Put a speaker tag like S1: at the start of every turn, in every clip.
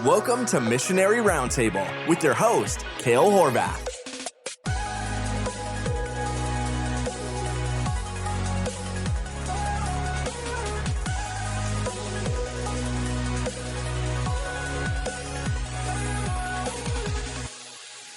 S1: Welcome to Missionary Roundtable with your host, Kale Horvath.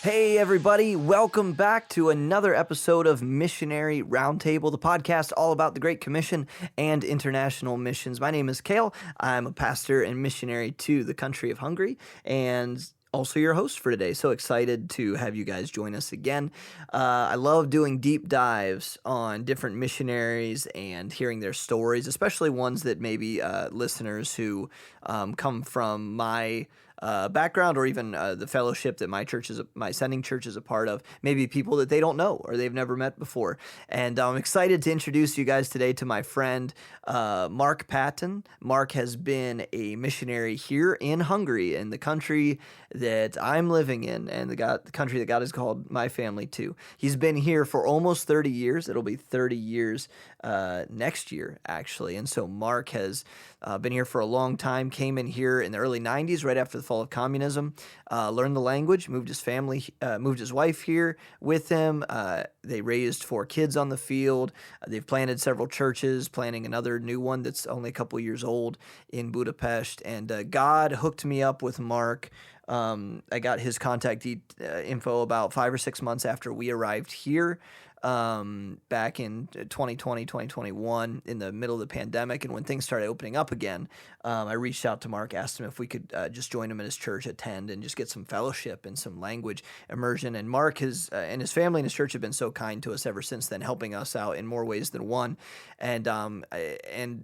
S2: Hey everybody, welcome back to another episode of Missionary Roundtable, the podcast all about the Great Commission and international missions. My name is Kale. I'm a pastor and missionary to the country of Hungary and also your host for today. So excited to have you guys join us again. I love doing deep dives on different missionaries and hearing their stories, especially ones that maybe listeners who come from my background or even the fellowship that my sending church is a part of, maybe people that they don't know or they've never met before. And I'm excited to introduce you guys today to my friend Marc Patton. Marc has been a missionary here in Hungary, in the country that I'm living in and the country that God has called my family to. He's been here for almost 30 years. It'll be 30 years next year, actually. And so Marc has been here for a long time, came in here in the early 90s, right after the fall of communism, learned the language, moved his wife here with him. They raised 4 kids on the field. They've planted several churches, planning another new one that's only a couple years old in Budapest. And God hooked me up with Marc. I got his contact info about 5 or 6 months after we arrived here. Back in 2020, 2021, in the middle of the pandemic, and when things started opening up again, I reached out to Marc, asked him if we could just join him in his church, attend, and just get some fellowship and some language immersion. And Marc and his family and his church have been so kind to us ever since then, helping us out in more ways than one. And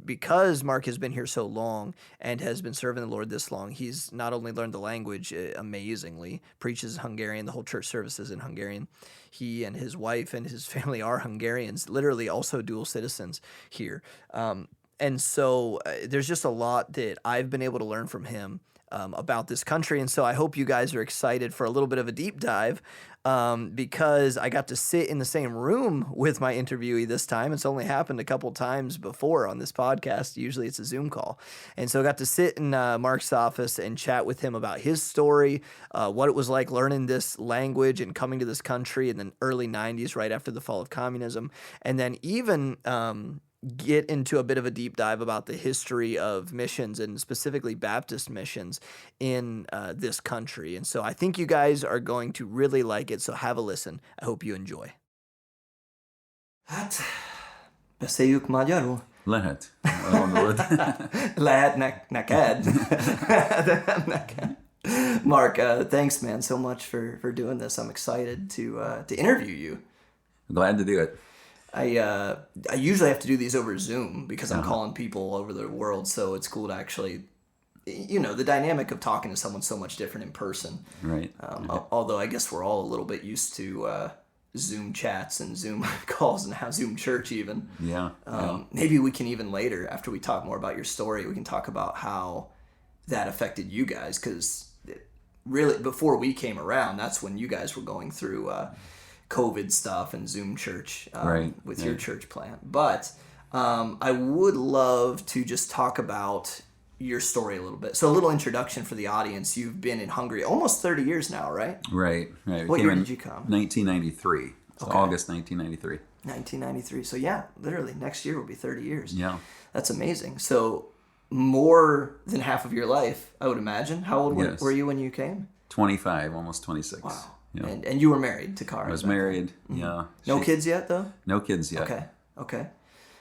S2: because Marc has been here so long and has been serving the Lord this long, he's not only learned the language amazingly, preaches Hungarian, the whole church services in Hungarian. He and his wife and his family are Hungarians, literally also dual citizens here. And so there's just a lot that I've been able to learn from him about this country. And so I hope you guys are excited for a little bit of a deep dive because I got to sit in the same room with my interviewee this time. It's only happened a couple times before on this podcast. Usually it's a Zoom call. And so I got to sit in Marc's office and chat with him about his story, what it was like learning this language and coming to this country in the early 90s, right after the fall of communism. And then even get into a bit of a deep dive about the history of missions and specifically Baptist missions in this country. And so I think you guys are going to really like it, so have a listen. I hope you enjoy. Hát, beszéljük magyarul?
S3: Lehet. Gondolod.
S2: Lehet neked. De nem neked. Marc, thanks, man, so much for doing this. I'm excited to interview you.
S3: Glad to do it.
S2: I usually have to do these over Zoom because I'm calling people all over the world, so it's cool to actually, the dynamic of talking to someone so much different in person.
S3: Right.
S2: Although I guess we're all a little bit used to Zoom chats and Zoom calls and how Zoom church even.
S3: Yeah.
S2: Maybe we can even later, after we talk more about your story, we can talk about how that affected you guys, because really before we came around, that's when you guys were going through COVID stuff and Zoom church with your church plant. But I would love to just talk about your story a little bit. So a little introduction for the audience. You've been in Hungary almost 30 years now, right?
S3: Right.
S2: What year did you come?
S3: 1993. So
S2: Okay.
S3: August 1993.
S2: 1993. So yeah, literally next year will be 30 years.
S3: Yeah.
S2: That's amazing. So more than half of your life, I would imagine. How old were you when you came?
S3: 25, almost 26.
S2: Wow.
S3: Yeah.
S2: And you were married to Kara?
S3: I was married. Mm-hmm. Yeah.
S2: No kids yet, though?
S3: No kids yet.
S2: Okay.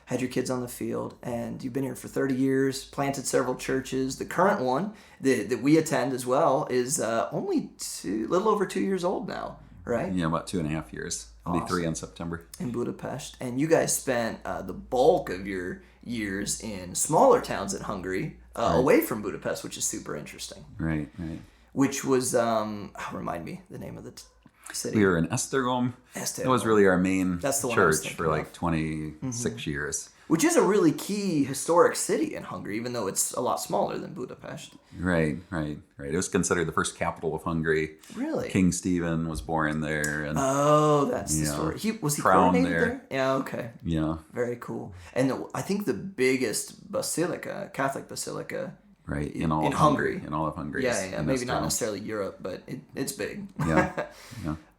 S2: Had your kids on the field, and you've been here for 30 years, planted several churches. The current one that we attend as well is only little over 2 years old now, right?
S3: Yeah, about 2.5 years. It'll be 3 in September.
S2: In Budapest. And you guys spent the bulk of your years in smaller towns in Hungary, away from Budapest, which is super interesting.
S3: Right.
S2: Which was, remind me the name of the city.
S3: We were in Eston. That was really our main church for like 26 years.
S2: Which is a really key historic city in Hungary, even though it's a lot smaller than Budapest.
S3: Right. It was considered the first capital of Hungary.
S2: Really?
S3: King Stephen was born there. And,
S2: that's the story. Was he coronated there? Yeah, okay.
S3: Yeah.
S2: Very cool. And I think the biggest basilica, Catholic basilica
S3: right?
S2: In Hungary.
S3: In all of Hungary.
S2: Yeah. Maybe not necessarily Europe, but it's big.
S3: Yeah.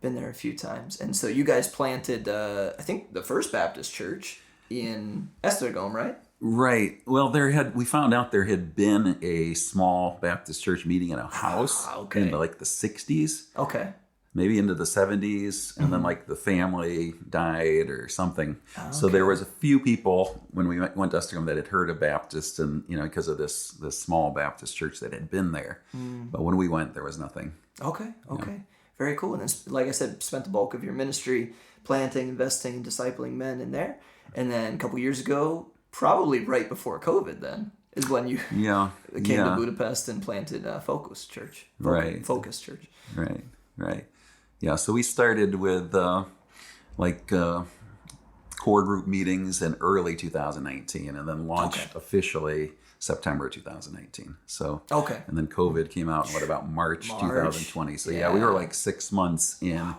S2: Been there a few times. And so you guys planted, I think, the first Baptist church in Eston, right?
S3: Right. Well, we found out there had been a small Baptist church meeting in a house in the 60s.
S2: Okay.
S3: Maybe into the 70s, and then the family died or something. Okay. So there was a few people when we went to Eston that had heard of Baptist, and because of this small Baptist church that had been there. But when we went, there was nothing.
S2: Okay. Very cool. And then, like I said, spent the bulk of your ministry planting, investing, and discipling men in there. And then a couple years ago, probably right before COVID, then is when you came to Budapest and planted Focus Church. Focus Church.
S3: Right. Yeah, so we started with core group meetings in early 2019, and then launched officially September 2019. So and then COVID came out in March 2020. So we were 6 months in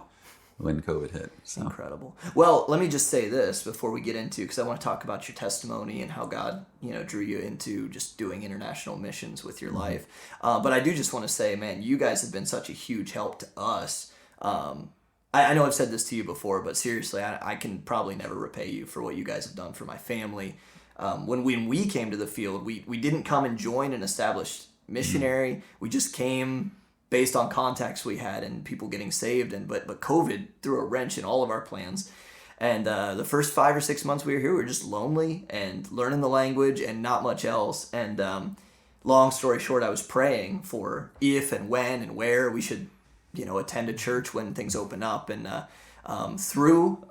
S3: when COVID hit. So.
S2: Incredible. Well, let me just say this before we get into, because I want to talk about your testimony and how God, drew you into just doing international missions with your life. But I do just want to say, man, you guys have been such a huge help to us. I know I've said this to you before, but seriously, I can probably never repay you for what you guys have done for my family. When we came to the field, we didn't come and join an established missionary. We just came based on contacts we had and people getting saved. But COVID threw a wrench in all of our plans. And the first 5 or 6 months we were here, we were just lonely and learning the language and not much else. And long story short, I was praying for if and when and where we should, attend a church when things open up. And through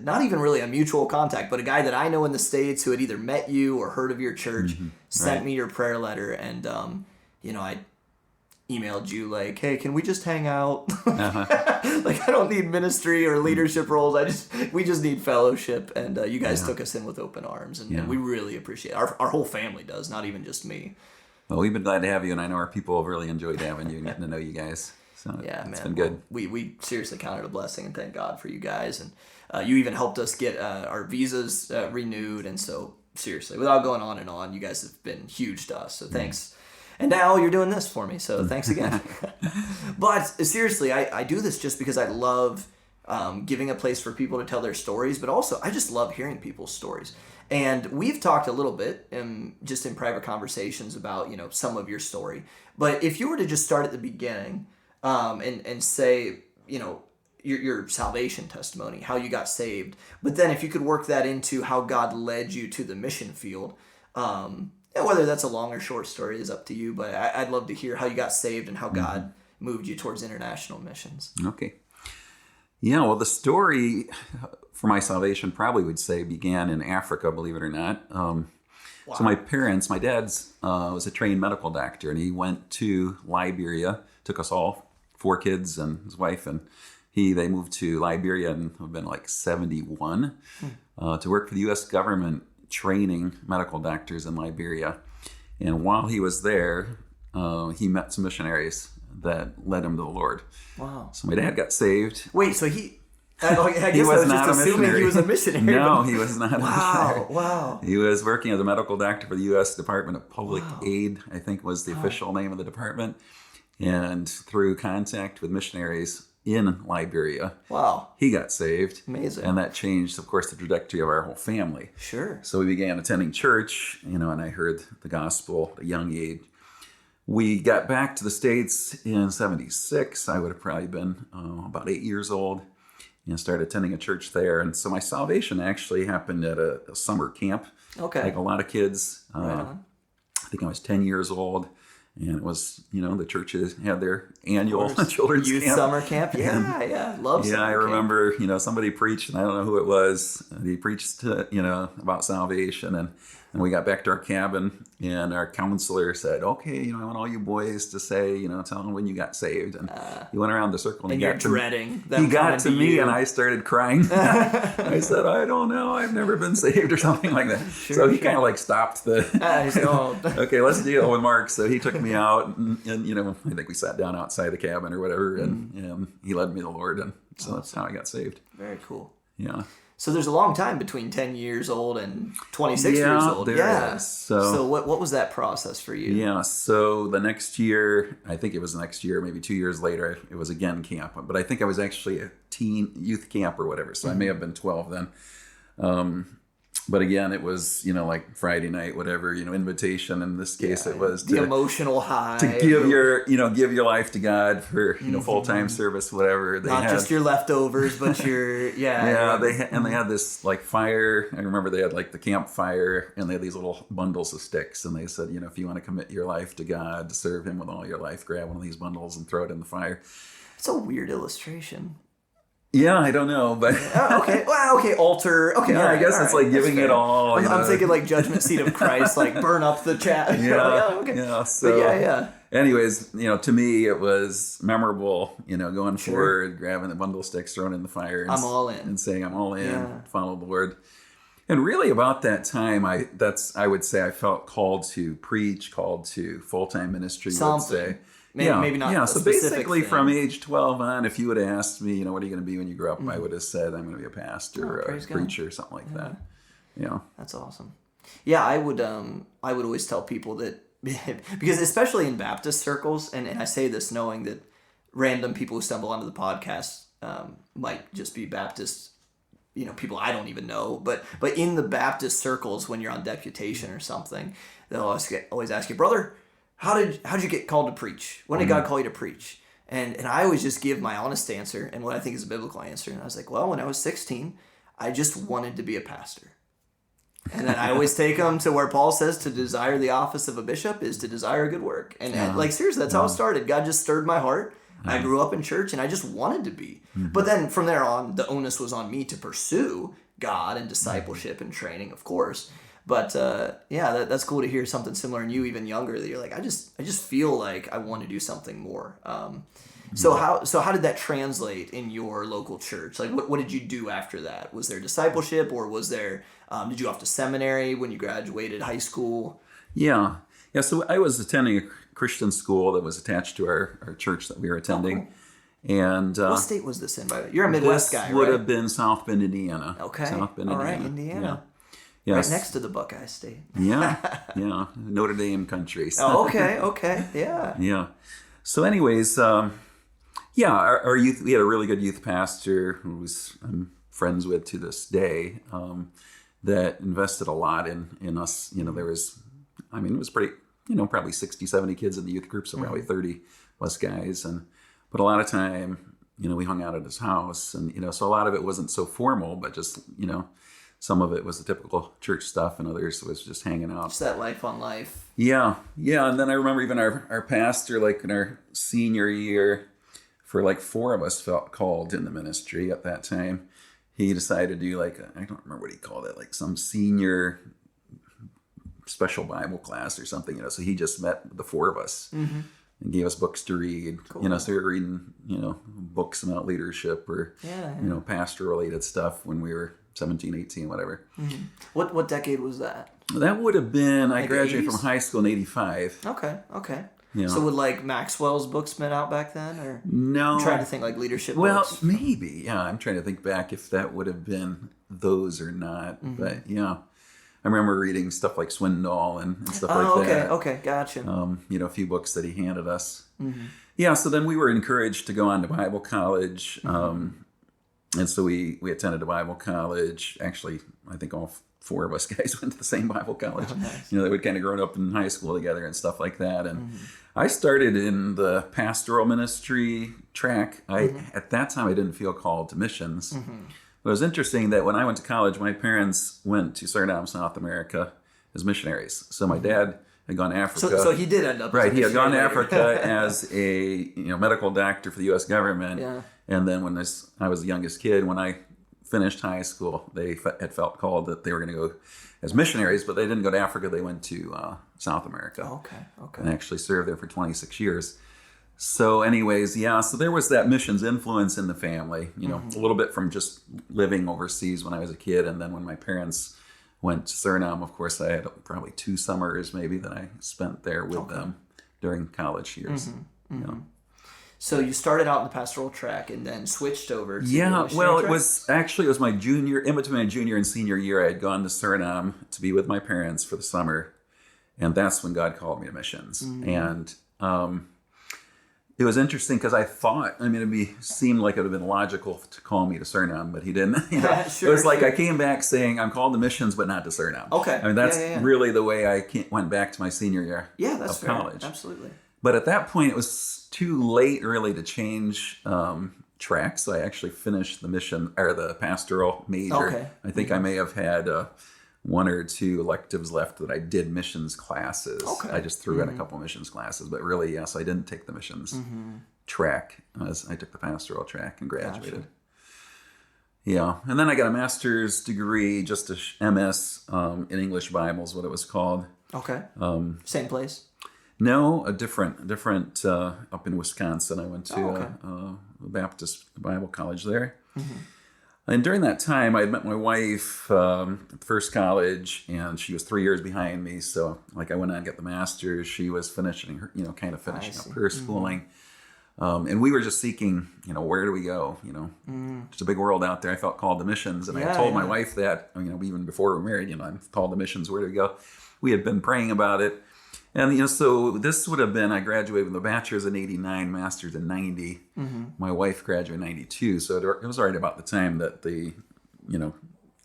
S2: not even really a mutual contact, but a guy that I know in the States who had either met you or heard of your church, sent me your prayer letter. And, I emailed you hey, can we just hang out? I don't need ministry or leadership roles. We just need fellowship. And you guys took us in with open arms, and we really appreciate it. Our whole family does, not even just me.
S3: Well, we've been glad to have you, and I know our people have really enjoyed having you and getting to know you guys. So it's been good.
S2: We seriously count it a blessing and thank God for you guys. And you even helped us get our visas renewed. And so seriously, without going on and on, you guys have been huge to us. So thanks. And now you're doing this for me, so thanks again. But seriously, I do this just because I love giving a place for people to tell their stories, but also I just love hearing people's stories. And we've talked a little bit just in private conversations about, some of your story. But if you were to just start at the beginning and say, your salvation testimony, how you got saved, but then if you could work that into how God led you to the mission field, whether that's a long or short story is up to you, but I'd love to hear how you got saved and how God moved you towards international missions.
S3: Okay. Yeah, well, the story for my salvation probably would say began in Africa, believe it or not. Wow. So my dad's was a trained medical doctor, and he went to Liberia, took us all, 4 kids and his wife, and they moved to Liberia and have been 71 to work for the U.S. government, training medical doctors in Liberia. And while he was there, he met some missionaries that led him to the Lord. Wow. So my dad got saved.
S2: Wait, so I guess was not just assuming he was a missionary.
S3: No, he was not a missionary.
S2: Wow.
S3: He was working as a medical doctor for the U.S. Department of Public Aid, I think was the official name of the department. And through contact with missionaries in Liberia, he got saved.
S2: Amazing.
S3: And that changed, of course, the trajectory of our whole family.
S2: Sure.
S3: So we began attending church, and I heard the gospel at a young age. We got back to the States in 76. I would have probably been about 8 years old, and started attending a church there. And so my salvation actually happened at a summer camp. Okay. Like a lot of kids. Right on. I think I was 10 years old. And it was, the churches had their annual children's
S2: youth
S3: camp.
S2: Summer camp. Yeah. Love summer camp.
S3: I remember, somebody preached, and I don't know who it was. He preached, about salvation. And we got back to our cabin, and our counselor said, okay, I want all you boys to say, tell them when you got saved. And he went around the circle.
S2: And you're dreading.
S3: He got to me, and I started crying. I said, I don't know. I've never been saved or something like that. So he kind of stopped the, okay, let's deal with Mark. So he took me out, and I think we sat down outside the cabin or whatever, and he led me to the Lord. And so that's how I got saved.
S2: Very cool.
S3: Yeah.
S2: So there's a long time between 10 years old and 26
S3: Yeah,
S2: years old.
S3: there is.
S2: So what was that process for you?
S3: Yeah, so the next year, I think it was the next year, maybe 2 years later, it was again camp. But I think I was actually a youth camp or whatever, so I may have been 12 then. But again, it was, like Friday night, whatever, invitation. In this case, it was
S2: the emotional high.
S3: to give give your life to God for, full-time service, whatever.
S2: Not just your leftovers, but your,
S3: They had this like fire. I remember they had like the campfire, and they had these little bundles of sticks. And they said, if you want to commit your life to God, to serve him with all your life, grab one of these bundles and throw it in the fire.
S2: It's a weird illustration.
S3: Yeah, I don't know, but
S2: okay. Well, okay, altar. Okay,
S3: yeah, I guess it's like giving it all.
S2: I'm thinking like judgment seat of Christ, like burn up the chat.
S3: Yeah. So
S2: but
S3: anyways, to me it was memorable. Going forward, grabbing the bundle of sticks, throwing it in the fire. And,
S2: I'm all in.
S3: And saying I'm all in. Follow the Lord. And really, about that time, I would say I felt called to preach, called to full-time ministry.
S2: Something.
S3: Would say.
S2: Maybe not.
S3: Yeah,
S2: a
S3: so
S2: specific
S3: basically
S2: thing.
S3: from age 12 on, if you would have asked me, what are you going to be when you grow up, I would have said I'm going to be a pastor or a preacher or something like that. Yeah.
S2: That's awesome. Yeah, I would always tell people that, because especially in Baptist circles, and I say this knowing that random people who stumble onto the podcast might just be Baptist, people I don't even know, but in the Baptist circles, when you're on deputation or something, they'll always ask you, brother, how did you get called to preach? When did God call you to preach? And I always just give my honest answer and what I think is a biblical answer. And I was like, well, when I was 16, I just wanted to be a pastor. And then I always take them to where Paul says to desire the office of a bishop is to desire a good work. And seriously, that's how it started. God just stirred my heart. I grew up in church and I just wanted to be. But then from there on, the onus was on me to pursue God and discipleship and training, of course. But that's cool to hear something similar in you, even younger, that you're like, I just feel like I want to do something more. So how did that translate in your local church? Like, what did you do after that? Was there discipleship, or was there did you go off to seminary when you graduated high school?
S3: Yeah. So I was attending a Christian school that was attached to our church that we were attending. Cool. And
S2: what state was this in? By the way, you're a Midwest guy, right?
S3: This would have been South Bend, Indiana.
S2: Okay.
S3: South Bend,
S2: All
S3: Indiana.
S2: right, Indiana.
S3: Yeah.
S2: Right next to the Buckeye State.
S3: Yeah. Notre Dame country. So.
S2: Oh, okay. Yeah.
S3: Yeah. So anyways, our youth, we had a really good youth pastor who I'm friends with to this day, that invested a lot in us. There was, it was pretty, probably 60, 70 kids in the youth group, so probably 30 plus guys. But a lot of time, we hung out at his house, and, so a lot of it wasn't so formal, but just, some of it was the typical church stuff, and others was just hanging out.
S2: Just that life on life.
S3: Yeah. And then I remember even our pastor, like in our senior year, for like 4 of us felt called in the ministry at that time. He decided to do I don't remember what he called it, like some senior special Bible class or something, So he just met the 4 of us and gave us books to read.
S2: Cool.
S3: So we were reading, books about leadership or, pastor related stuff when we were 17, 18, whatever.
S2: Mm-hmm. What decade was that?
S3: That would have been, I graduated
S2: 80s?
S3: from high school in 85.
S2: Okay.
S3: Yeah.
S2: So would Maxwell's books been out back then, or
S3: no?
S2: I'm trying to think leadership
S3: well,
S2: books.
S3: Well, maybe. Yeah, I'm trying to think back if that would have been those or not. But yeah, I remember reading stuff like Swindoll and stuff like that.
S2: Okay, gotcha.
S3: A few books that he handed us. Yeah, so then we were encouraged to go on to Bible college. And so we attended a Bible college. Actually, I think all 4 of us guys went to the same Bible college.
S2: Oh, nice.
S3: They would kind of grown up in high school together and stuff like that. And I started in the pastoral ministry track. At that time, I didn't feel called to missions. But it was interesting that when I went to college, my parents went to Suriname, South America as missionaries. So my dad had gone to Africa.
S2: So he did end up
S3: right. He had gone to Africa as a medical doctor for the U.S. government.
S2: Yeah.
S3: And then when I was the youngest kid, when I finished high school, they had felt called that they were going to go as missionaries, but they didn't go to Africa. They went to South America.
S2: Okay.
S3: And actually served there for 26 years. So anyways, so there was that missions influence in the family, a little bit from just living overseas when I was a kid. And then when my parents went to Suriname, of course, I had probably 2 summers maybe that I spent there with them during college years.
S2: So you started out in the pastoral track and then switched over to the
S3: Yeah,
S2: missionary
S3: well,
S2: track?
S3: it was my junior, in between my junior and senior year, I had gone to Suriname to be with my parents for the summer. And that's when God called me to missions. And it was interesting because I thought, seemed like it would have been logical to call me to Suriname, but he didn't. It was like I came back saying, I'm called to missions, but not to Suriname.
S2: Okay.
S3: That's really the way I went back to my senior year
S2: that's
S3: of
S2: fair.
S3: college.
S2: Absolutely.
S3: But at that point, it was too late really to change track. So I actually finished the pastoral major.
S2: Okay.
S3: I think I may have had one or two electives left that I did missions classes.
S2: Okay.
S3: I just threw in a couple missions classes, but really, yes, I didn't take the missions track. I took the pastoral track and graduated.
S2: Gotcha.
S3: Yeah, and then I got a master's degree, just a MS in English Bibles, what it was called.
S2: Okay. Same place?
S3: No, a different up in Wisconsin. I went to a Baptist Bible college there. And during that time, I had met my wife at the first college, and she was 3 years behind me. So, I went on to get the master's. She was finishing her, finishing up her schooling. And we were just seeking, where do we go? There's a big world out there. I felt called to missions, and I told my wife that, even before we were married, I'm called to missions. Where do we go? We had been praying about it. And, so this would have been, I graduated with a bachelor's in 89, master's in 90. My wife graduated in 92. So it was right about the time that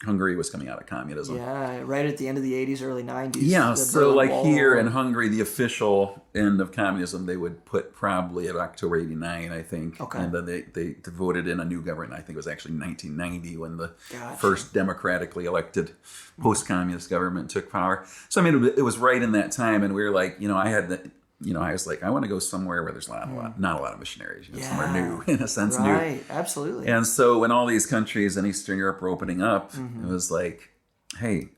S3: Hungary was coming out of communism.
S2: Yeah, right at the end of the 80s, early 90s.
S3: Yeah, so
S2: Berlin Wall.
S3: here in Hungary, the official end of communism, they would put probably at October 89, I think.
S2: Okay.
S3: And then they voted in a new government. I think it was actually 1990 when the
S2: Gotcha.
S3: first democratically elected post-communist government took power. So, it was right in that time. And we were like, I had the... I was like, I want to go somewhere where there's not a lot of missionaries, somewhere new, in a sense, new.
S2: Right, absolutely.
S3: And so when all these countries in Eastern Europe were opening up, it was like, hey,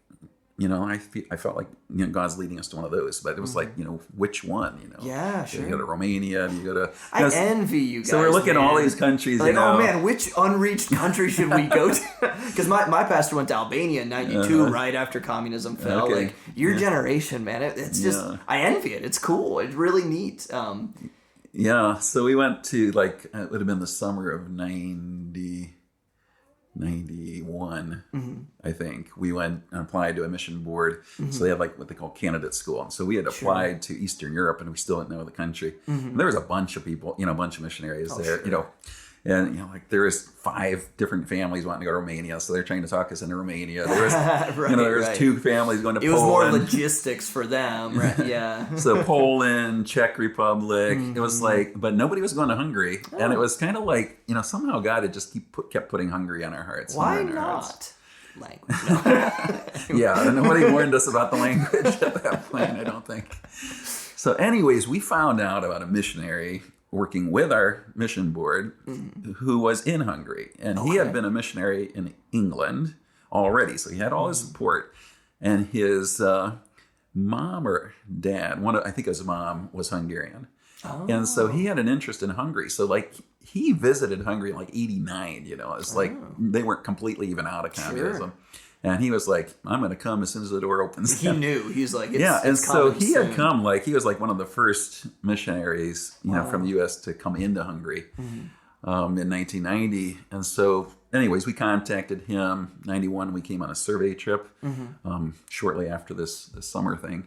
S3: I felt like God's leading us to one of those, but it was like, which one?
S2: Yeah, sure.
S3: You go to Romania, you go to.
S2: I envy you guys.
S3: So we're looking at all these countries.
S2: Like, oh man, which unreached country should we go to? Because my pastor went to Albania in '92, right after communism fell.
S3: Okay.
S2: Like your generation, man, it's just I envy it. It's cool. It's really neat.
S3: Yeah, so we went to it would have been the summer of 91, I think. We went and applied to a mission board. So they had what they call candidate school. And so we had applied to Eastern Europe, and we still didn't know the country. And there was a bunch of people, a bunch of missionaries there,
S2: sure.
S3: And there was 5 different families wanting to go to Romania, so they're trying to talk us into Romania. There was, there was 2 families going to Poland.
S2: It was more logistics for them, right? Yeah.
S3: So Poland, Czech Republic. It was but nobody was going to Hungary, and it was kind of somehow God had just kept putting Hungary on our hearts.
S2: Why
S3: on our
S2: not?
S3: Hearts.
S2: Language. No.
S3: Yeah, nobody warned us about the language at that point, I don't think. So, anyways, we found out about a missionary working with our mission board who was in Hungary. And he had been a missionary in England already. So he had all his support. And his mom or dad, I think his mom was Hungarian. Oh. And so he had an interest in Hungary. So he visited Hungary in 89, It's they weren't completely even out of communism. Sure. And he was like, I'm going to come as soon as the door opens.
S2: He knew. He's like,
S3: and so he had come, he was one of the first missionaries, from the U.S. to come into Hungary in 1990. And so, anyways, we contacted him. 91, we came on a survey trip shortly after this summer thing.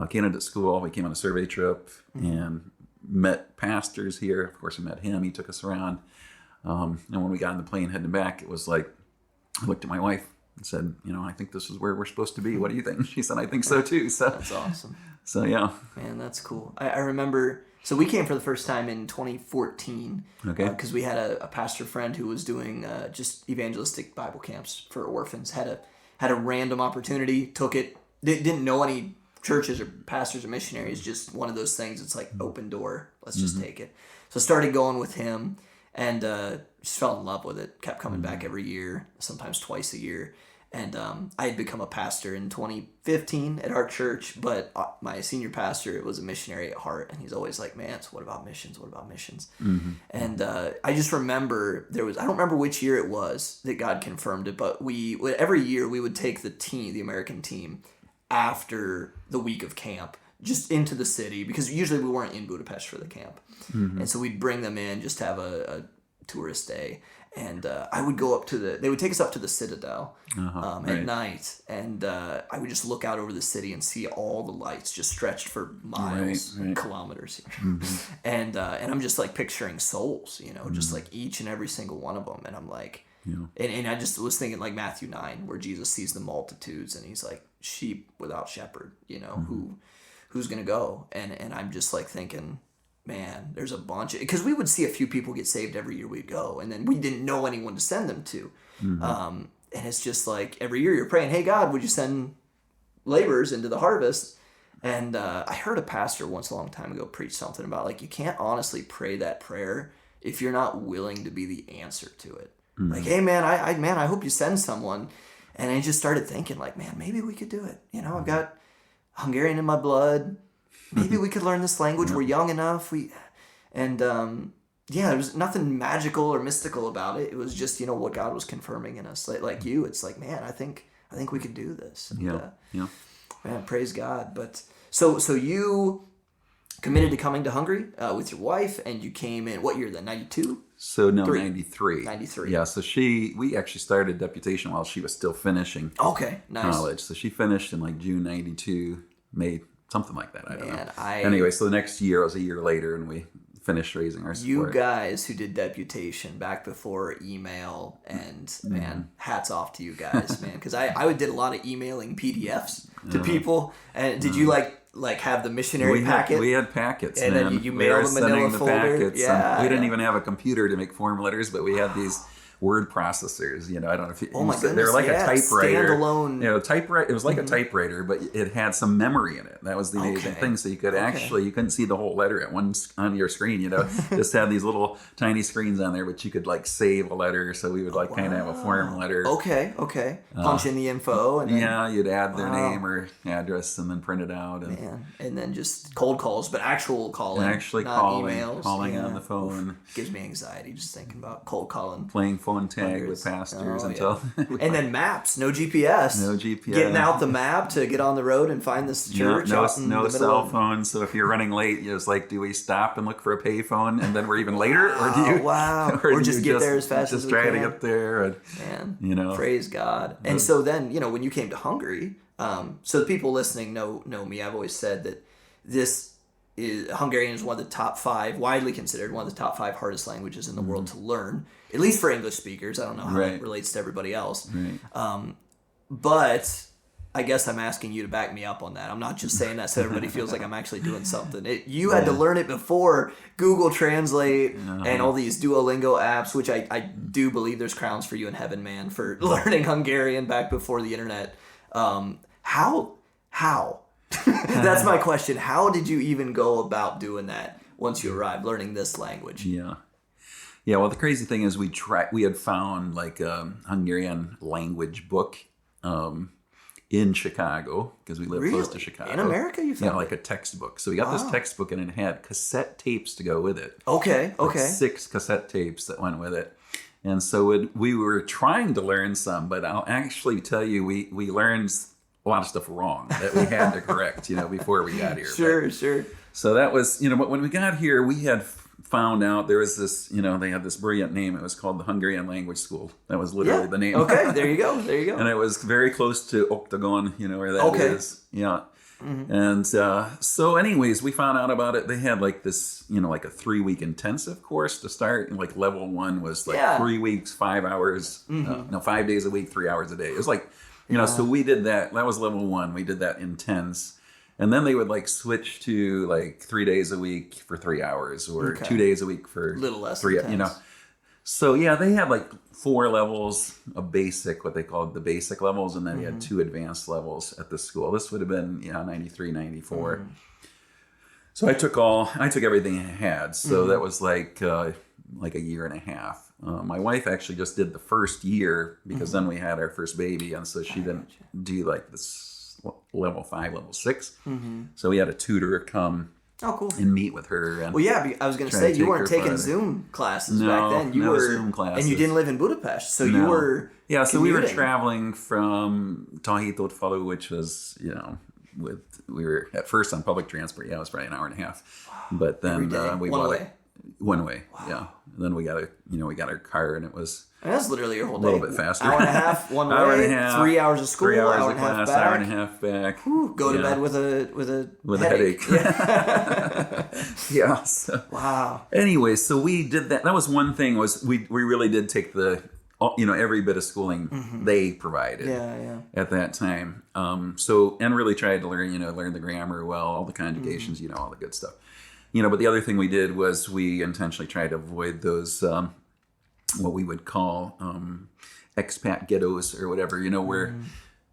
S3: Candidate school, we came on a survey trip and met pastors here. Of course, we met him. He took us around. And when we got on the plane heading back, it was I looked at my wife and said, I think this is where we're supposed to be. What do you think? She said, I think so too. So
S2: that's awesome.
S3: So yeah.
S2: Man, that's cool. I remember, so we came for the first time in 2014. Okay. Because we had a pastor friend who was doing just evangelistic Bible camps for orphans. Had a random opportunity, took it, didn't know any churches or pastors or missionaries, just one of those things. It's open door. Let's just take it. So started going with him and just fell in love with it. Kept coming back every year, sometimes twice a year. And I had become a pastor in 2015 at our church, but my senior pastor was a missionary at heart, and he's always like, man, so what about missions? What about missions? And I just remember I don't remember which year it was that God confirmed it, but every year we would take the American team, after the week of camp, just into the city, because usually we weren't in Budapest for the camp. And so we'd bring them in just to have a tourist day. And I would go up they would take us up to the Citadel at night. And I would just look out over the city and see all the lights just stretched for miles and kilometers. And I'm just like picturing souls, just like each and every single one of them. And I'm like, and I just was thinking like Matthew 9, where Jesus sees the multitudes and he's like, sheep without shepherd, who's going to go? And I'm just like thinking, man, there's a bunch because we would see a few people get saved every year we'd go, and then we didn't know anyone to send them to. And it's just like every year you're praying, hey God, would you send laborers into the harvest? And I heard a pastor once a long time ago preach something about like, you can't honestly pray that prayer if you're not willing to be the answer to it. Like, hey man, I hope you send someone. And I just started thinking like, man, maybe we could do it. I've got Hungarian in my blood. Maybe we could learn this language. We're young enough. There was nothing magical or mystical about it. It was just, what God was confirming in us. Like you, it's like, man, I think we could do this. And, man, praise God. But so you committed to coming to Hungary with your wife, and you came in what year then? 92?
S3: So no, 93.
S2: 93.
S3: Yeah, so we actually started deputation while she was still finishing college. So she finished in like June 92, May, something like that. I don't know. Anyway, so the next year, it was a year later, and we finished raising our support.
S2: You guys who did deputation back before email, and man, hats off to you guys, man. Because I did a lot of emailing PDFs to people. And did you like have the missionary packet?
S3: We had packets,
S2: and
S3: man.
S2: then you mailed the manila folder.
S3: Packets. We didn't even have a computer to make form letters, but we had these word processors. I don't know if you. Oh my goodness! They were like a typewriter.
S2: Standalone.
S3: Typewriter. It was like a typewriter, but it had some memory in it. That was the amazing thing. So you could you couldn't see the whole letter at once on your screen. Just had these little tiny screens on there, but you could like save a letter. So we would kind of have a form letter.
S2: Okay. Punch in the info, and then,
S3: you'd add their name or address, and then print it out.
S2: And then just cold calls, but actual calling, not emails.
S3: Calling on the phone.
S2: Gives me anxiety just thinking about cold calling.
S3: Playing phone tag with pastors until
S2: and then maps, no GPS, getting out the map to get on the road and find this church.
S3: No cell phone. So if you're running late, it's like, do we stop and look for a payphone and then we're even later, or do you
S2: or just get there as fast as we can?
S3: Just try to get there, and
S2: praise God. And so then when you came to Hungary, so the people listening know me. I've always said that Hungarian is one of the top 5, widely considered one of the top 5 hardest languages in the world to learn, at least for English speakers. I don't know how it relates to everybody else. But I guess I'm asking you to back me up on that. I'm not just saying that so everybody feels like I'm actually doing something. You had to learn it before Google Translate and all these Duolingo apps, which I do believe there's crowns for you in heaven, man, for learning Hungarian back before the internet. How? That's my question. How did you even go about doing that once you arrived, learning this language?
S3: Yeah. Well, the crazy thing is we had found like a Hungarian language book in Chicago, because we live close to Chicago.
S2: In America, you found
S3: like a textbook. So we got this textbook, and it had cassette tapes to go with it.
S2: Okay.
S3: Like 6 cassette tapes that went with it. And so we were trying to learn some, but I'll actually tell you, we learned a lot of stuff wrong that we had to correct, before we got here.
S2: Sure.
S3: So that was, but when we got here, we had found out there was this, they had this brilliant name. It was called the Hungarian Language School. That was literally the name.
S2: Okay, there you go.
S3: And it was very close to Octagon, where that is. Yeah. And so anyways, we found out about it. They had like this, like a 3-week intensive course to start. And like level 1 was like 3 weeks, 5 hours, 5 days a week, 3 hours a day. It was like, so we did that. That was level 1. We did that intense. And then they would like switch to like 3 days a week for 3 hours, or 2 days a week for
S2: little less
S3: 3,
S2: intense.
S3: So they had like 4 levels of basic, what they called the basic levels. And then you had 2 advanced levels at the school. This would have been, 93, 94. So I took everything I had. So that was like a year and a half. My wife actually just did the first year, because then we had our first baby. And so she didn't do like this level 5, level 6. So we had a tutor come and meet with her. And
S2: I was going to say, you weren't taking Zoom classes back then. You were
S3: Zoom classes.
S2: And you didn't live in Budapest. So you were
S3: so we were traveling from Untitled Chapter, which was, we were at first on public transport. Yeah, it was probably an hour and a half. But then we
S2: one
S3: bought
S2: way.
S3: One way.
S2: Wow.
S3: Yeah. And then we got our car, and it was
S2: That's literally your whole day.
S3: a little bit faster.
S2: Hour and a half one way.
S3: Hour and a half,
S2: 3 hours of school.
S3: 3 hours
S2: hour
S3: of
S2: and a half
S3: class.
S2: back.
S3: Hour and a half back.
S2: Whew, go to bed with a
S3: headache.
S2: Yeah.
S3: Yeah. So.
S2: Wow.
S3: Anyway, so we did that. That was one thing. Was we really did take every bit of schooling they provided.
S2: Yeah.
S3: At that time. And really tried to learn the grammar well, all the conjugations, all the good stuff. But the other thing we did was we intentionally tried to avoid those, what we would call expat ghettos or whatever,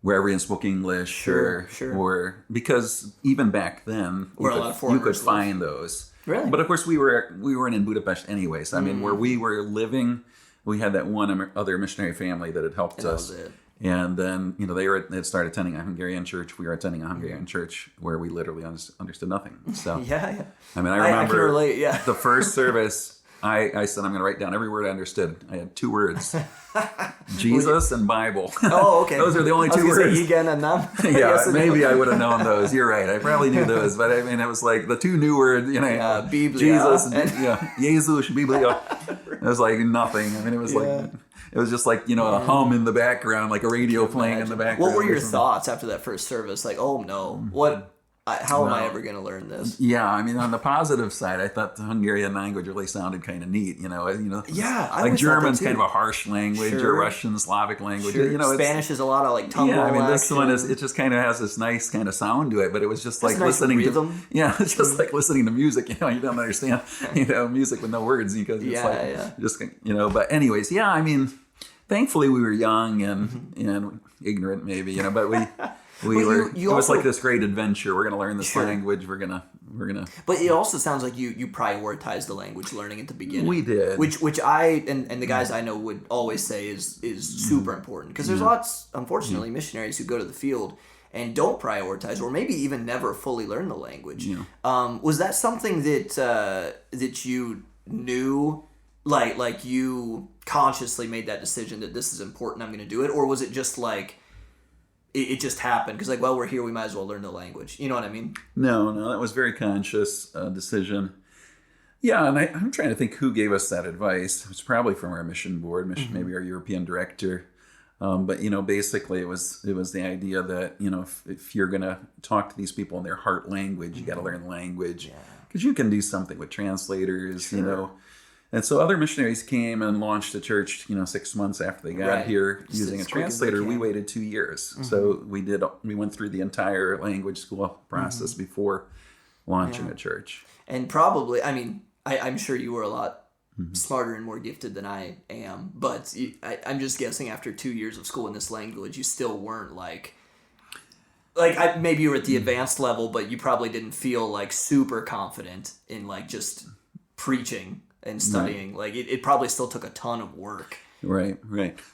S3: where everyone spoke English.
S2: Sure.
S3: Or because even back then, you could find those.
S2: Really?
S3: But of course, we weren't in Budapest anyway. So, I mean, where we were living, we had that one other missionary family that had helped us.
S2: That was it.
S3: And then, they had started attending a Hungarian church. We were attending a Hungarian church where we literally understood nothing. So,
S2: yeah.
S3: I mean, I remember
S2: I can relate, yeah.
S3: the first service, I said, I'm going to write down every word I understood. I had 2 words, Jesus and Bible.
S2: Oh, okay.
S3: Those are the only 2 words.
S2: Say Igen and Nam.
S3: Yeah,
S2: Yes
S3: maybe
S2: no.
S3: I would have known those. You're right. I probably knew those. But I mean, it was like the 2 new words,
S2: Biblia.
S3: Jesus and Jesus, Biblia. It was like nothing. I mean, it was like... It was just like, a hum in the background, like a radio playing in the background.
S2: What were your thoughts after that first service? Like, oh no, how am I ever going to learn this?
S3: Yeah, I mean, on the positive side, I thought the Hungarian language really sounded kind of neat.
S2: Yeah,
S3: like German's kind of a harsh language, or Russian, Slavic language.
S2: Sure. Spanish is a lot of like tongue.
S3: Yeah, I mean, this one it just kind of has this nice kind of sound to it, but it was just like listening
S2: rhythm.
S3: It's just like listening to music. You don't understand, music with no words because it's just But anyways, yeah, I mean. Thankfully, we were young and ignorant, maybe, but we were. It was like this great adventure. We're going to learn this language. We're gonna.
S2: But it also sounds like you prioritized the language learning at the beginning.
S3: We did,
S2: which I and the guys I know would always say is super important because there's lots, unfortunately, missionaries who go to the field and don't prioritize or maybe even never fully learn the language. Was that something that you knew? Like you consciously made that decision that this is important, I'm going to do it, or was it just like it just happened because we're here, we might as well learn the language? You know what I mean? No, that was a very conscious decision. Yeah, and I'm trying to think who gave us that advice. It was probably from our mission board, maybe our European director. But basically it was the idea that if you're going to talk to these people in their heart language, you got to learn the language because you can do something with translators. Sure.
S3: And so other missionaries came and launched a church, 6 months after they got here using a translator. We waited 2 years. So we went through the entire language school process before launching a church. And
S2: probably, I mean, I'm sure you were a lot smarter and more gifted than I am, but I'm just guessing after 2 years of school in this language, you still weren't maybe you were at the advanced level, but you probably didn't feel super confident in just preaching and studying. Right. It probably still took a ton of work.
S3: Right.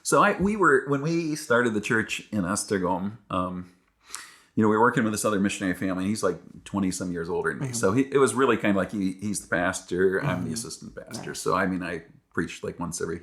S3: So when we started the church in Eston, we were working with this other missionary family. And he's 20 some years older than me. So it was really kind of like he's the pastor, I'm the assistant pastor. Nice. So I mean, I preached once every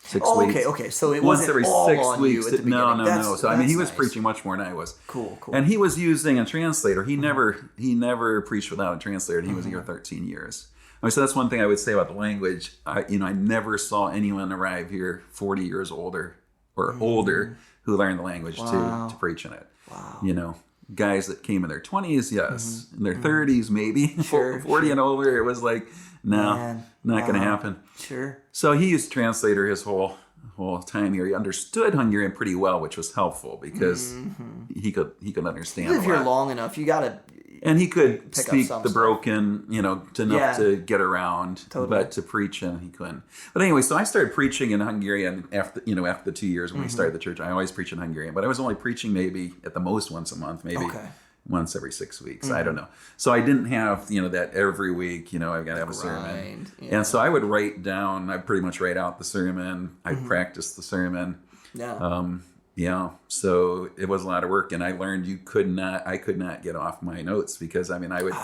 S3: 6 weeks.
S2: Okay. So it
S3: once
S2: wasn't
S3: every
S2: all
S3: 6
S2: on
S3: weeks.
S2: You at the
S3: No. So I mean, he was
S2: nice.
S3: preaching much more than I was.
S2: Cool.
S3: And he was using a translator. He never preached without a translator. And he was here 13 years. So that's one thing I would say about the language. I never saw anyone arrive here 40 years older or older who learned the language to preach in it.
S2: Wow.
S3: Guys that came in their 20s, yes. In their 30s, maybe.
S2: Sure,
S3: 40 and older, it was not going to happen.
S2: Sure.
S3: So he used translator his whole time here. He understood Hungarian pretty well, which was helpful because he could understand.
S2: If you're long enough, you gotta.
S3: And he could speak the broken, enough to get around, but to preach he couldn't. But anyway, so I started preaching in Hungarian after the 2 years when we started the church. I always preach in Hungarian, but I was only preaching maybe at the most once a month, maybe once every 6 weeks. I don't know. So I didn't have, that every week, I've got to have a sermon. Yeah. And so I would write down, I pretty much write out the sermon. I practice the sermon.
S2: Yeah.
S3: Yeah, so it was a lot of work, and I learned I could not get off my notes because I would,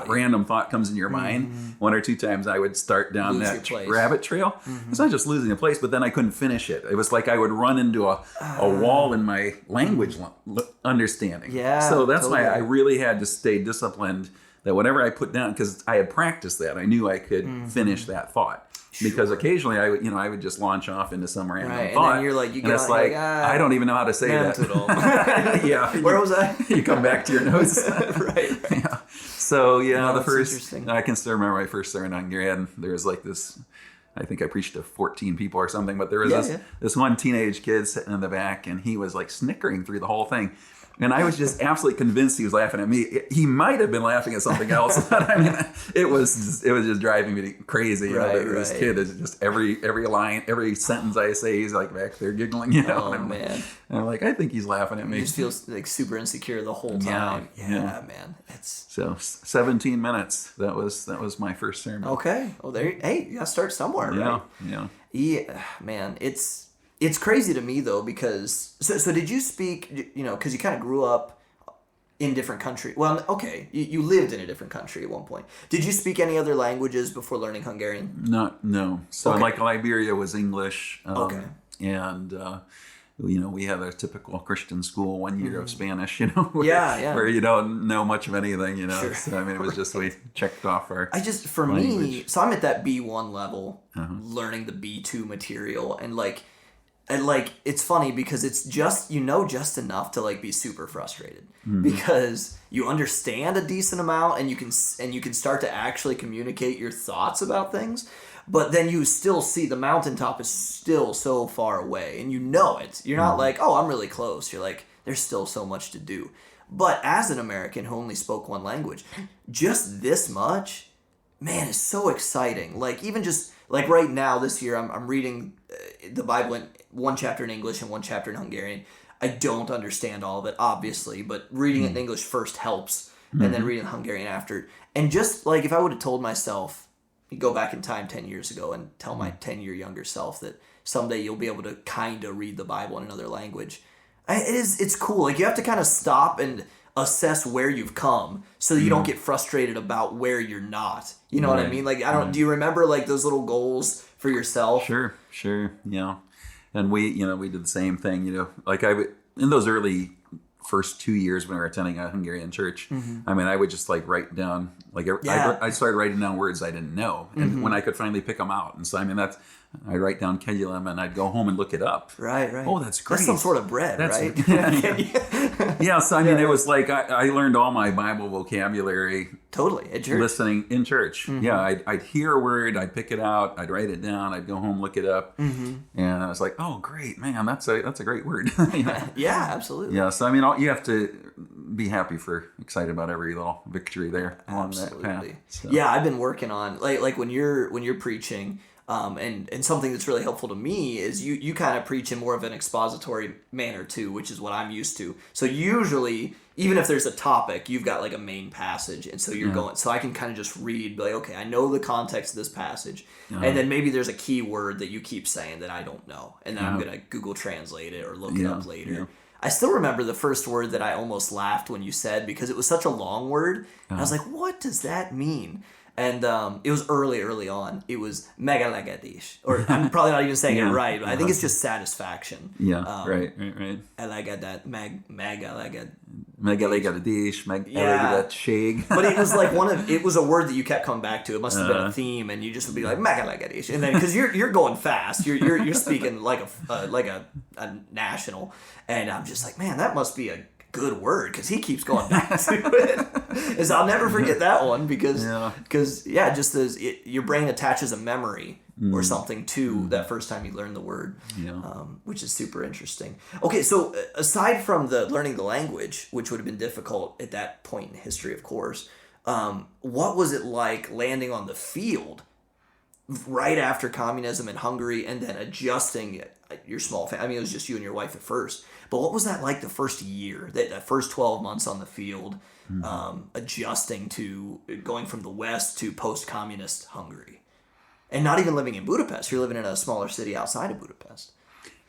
S3: random thought comes in your mind. One or two times I would start down that rabbit trail. It's not just losing a place, but then I couldn't finish it. It was like I would run into a wall in my language understanding.
S2: Yeah,
S3: so that's why I really had to stay disciplined. That whatever I put down, because I had practiced that, I knew I could finish that thought. Because occasionally I would just launch off into some random thought,
S2: and then you're like,
S3: I don't even know how to say that
S2: at all.
S3: Yeah,
S2: where was I?
S3: You come back to your notes,
S2: right.
S3: Yeah. So the
S2: first
S3: I can still remember my first sermon on Hungarian. There was like this. I think I preached to 14 people or something, but there was this one teenage kid sitting in the back, and he was like snickering through the whole thing. And I was just absolutely convinced he was laughing at me. He might have been laughing at something else. But it was just driving me crazy. This kid is just every line, every sentence I say, he's like back there giggling.
S2: Oh, man.
S3: And I'm like, I think he's laughing at me.
S2: You just feel like super insecure the whole time. Yeah, man.
S3: So 17 minutes. That was my first sermon.
S2: Okay. Well, you gotta start somewhere, right?
S3: Yeah,
S2: man. It's crazy to me though, because so did you speak, because you kind of grew up in different countries. Well, okay, you lived in a different country at one point. Did you speak any other languages before learning Hungarian?
S3: No. So like Liberia was English.
S2: Okay.
S3: And we had a typical Christian school, 1 year of Spanish,
S2: where
S3: you don't know much of anything,
S2: Sure.
S3: So it was just we checked off our
S2: language. Me, so I'm at that B1 level, learning the B2 material, and it's funny because it's just just enough to be super frustrated because you understand a decent amount and you can start to actually communicate your thoughts about things, but then you still see the mountaintop is still so far away, and it. You're not like, oh, I'm really close. You're like, there's still so much to do. But as an American who only spoke one language, just this much, man, is so exciting. Even just right now this year, I'm reading the Bible in one chapter in English and one chapter in Hungarian. I don't understand all of it, obviously, but reading it in English first helps, and then reading Hungarian after. And just if I would have told myself, go back in time 10 years ago and tell my 10-year younger self that someday you'll be able to kind of read the Bible in another language, it's cool. You have to kind of stop and assess where you've come so that you don't get frustrated about where you're not. You know what I mean? Do you remember those little goals for yourself?
S3: Sure. Yeah. And we did the same thing, in those early first 2 years when we were attending a Hungarian church, I would just write down, I started writing down words I didn't know. And when I could finally pick them out. And so, I write down Kale and I'd go home and look it up.
S2: Right.
S3: Oh, that's great.
S2: That's some sort of bread, right?
S3: Yeah. So, it was I learned all my Bible vocabulary.
S2: Totally. At church.
S3: Listening in church. Yeah. I'd hear a word, I'd pick it out, I'd write it down, I'd go home, look it up. And I was like, oh, great, man, that's a great word.
S2: Yeah, absolutely.
S3: Yeah. So, you have to be excited about every little victory there along that path. So.
S2: Yeah. I've been working on, when you're preaching, and something that's really helpful to me is you kind of preach in more of an expository manner too, which is what I'm used to. So usually, even if there's a topic, you've got a main passage, and so you're going. So I can kind of just read, okay, I know the context of this passage, and then maybe there's a key word that you keep saying that I don't know, and then I'm gonna Google Translate it or look it up later. Yeah. I still remember the first word that I almost laughed when you said, because it was such a long word. And I was like, what does that mean? And it was early on. It was megalagadish. Or I'm probably not even saying it right, but I think it's just satisfaction.
S3: Yeah, right.
S2: Elagadat, megalagad.
S3: Megalagadish, megalagadadség.
S2: But it was it was a word that you kept coming back to. It must have been a theme, and you just would be like, megalagadish. And then, because you're going fast. You're speaking like a national. And I'm just like, man, that must be a good word, because he keeps going back to it. Is I'll never forget that one because just as your brain attaches a memory or something to that first time you learn the word, which is super interesting. Okay, so aside from learning the language, which would have been difficult at that point in history, of course, what was it like landing on the field right after communism in Hungary and then adjusting your small family? It was just you and your wife at first. But what was that like the first year, that first 12 months on the field, adjusting to going from the West to post-communist Hungary? And not even living in Budapest. You're living in a smaller city outside of Budapest.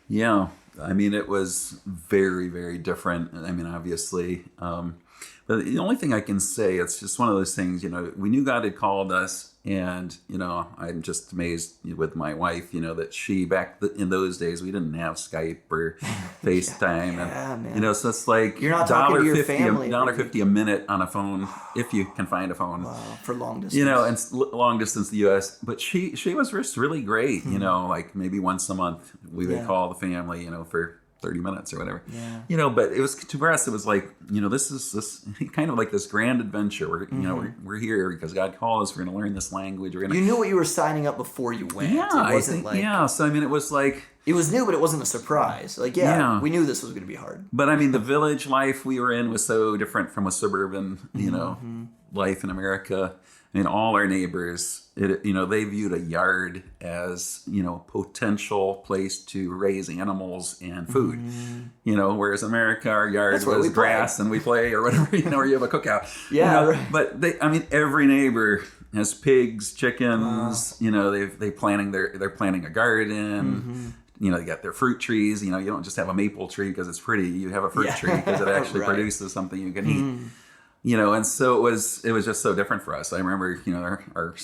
S3: Yeah. I mean, it was very, very different. I mean, obviously. But the only thing I can say, it's just one of those things, we knew God had called us. And, I'm just amazed with my wife, that she, in those days, we didn't have Skype or FaceTime.
S2: Man.
S3: So it's like
S2: you're not talking to your family.
S3: $1.50 a minute on a phone, if you can find a phone.
S2: Wow, for long distance.
S3: And long distance the U.S. But she was just really great, like maybe once a month we would call the family, for 30 minutes or whatever.
S2: Yeah.
S3: But it was, to us, it was like, this is kind of like this grand adventure. We're here because God called us. We're going to learn this language.
S2: You knew what you were signing up before you went.
S3: Yeah,
S2: it wasn't
S3: So, I mean, it was like...
S2: It was new, but it wasn't a surprise. We knew this was going to be hard.
S3: But, I mean, the village life we were in was so different from a suburban, life in America. I mean, all our neighbors, they viewed a yard as, potential place to raise animals and food. Whereas in America, our yard was grass and we play or whatever, or you have a cookout.
S2: Yeah. Right.
S3: But every neighbor has pigs, chickens. Wow. They're planting a garden. They got their fruit trees. You don't just have a maple tree because it's pretty. You have a fruit tree because it actually produces something you can eat. And so it was just so different for us. I remember, our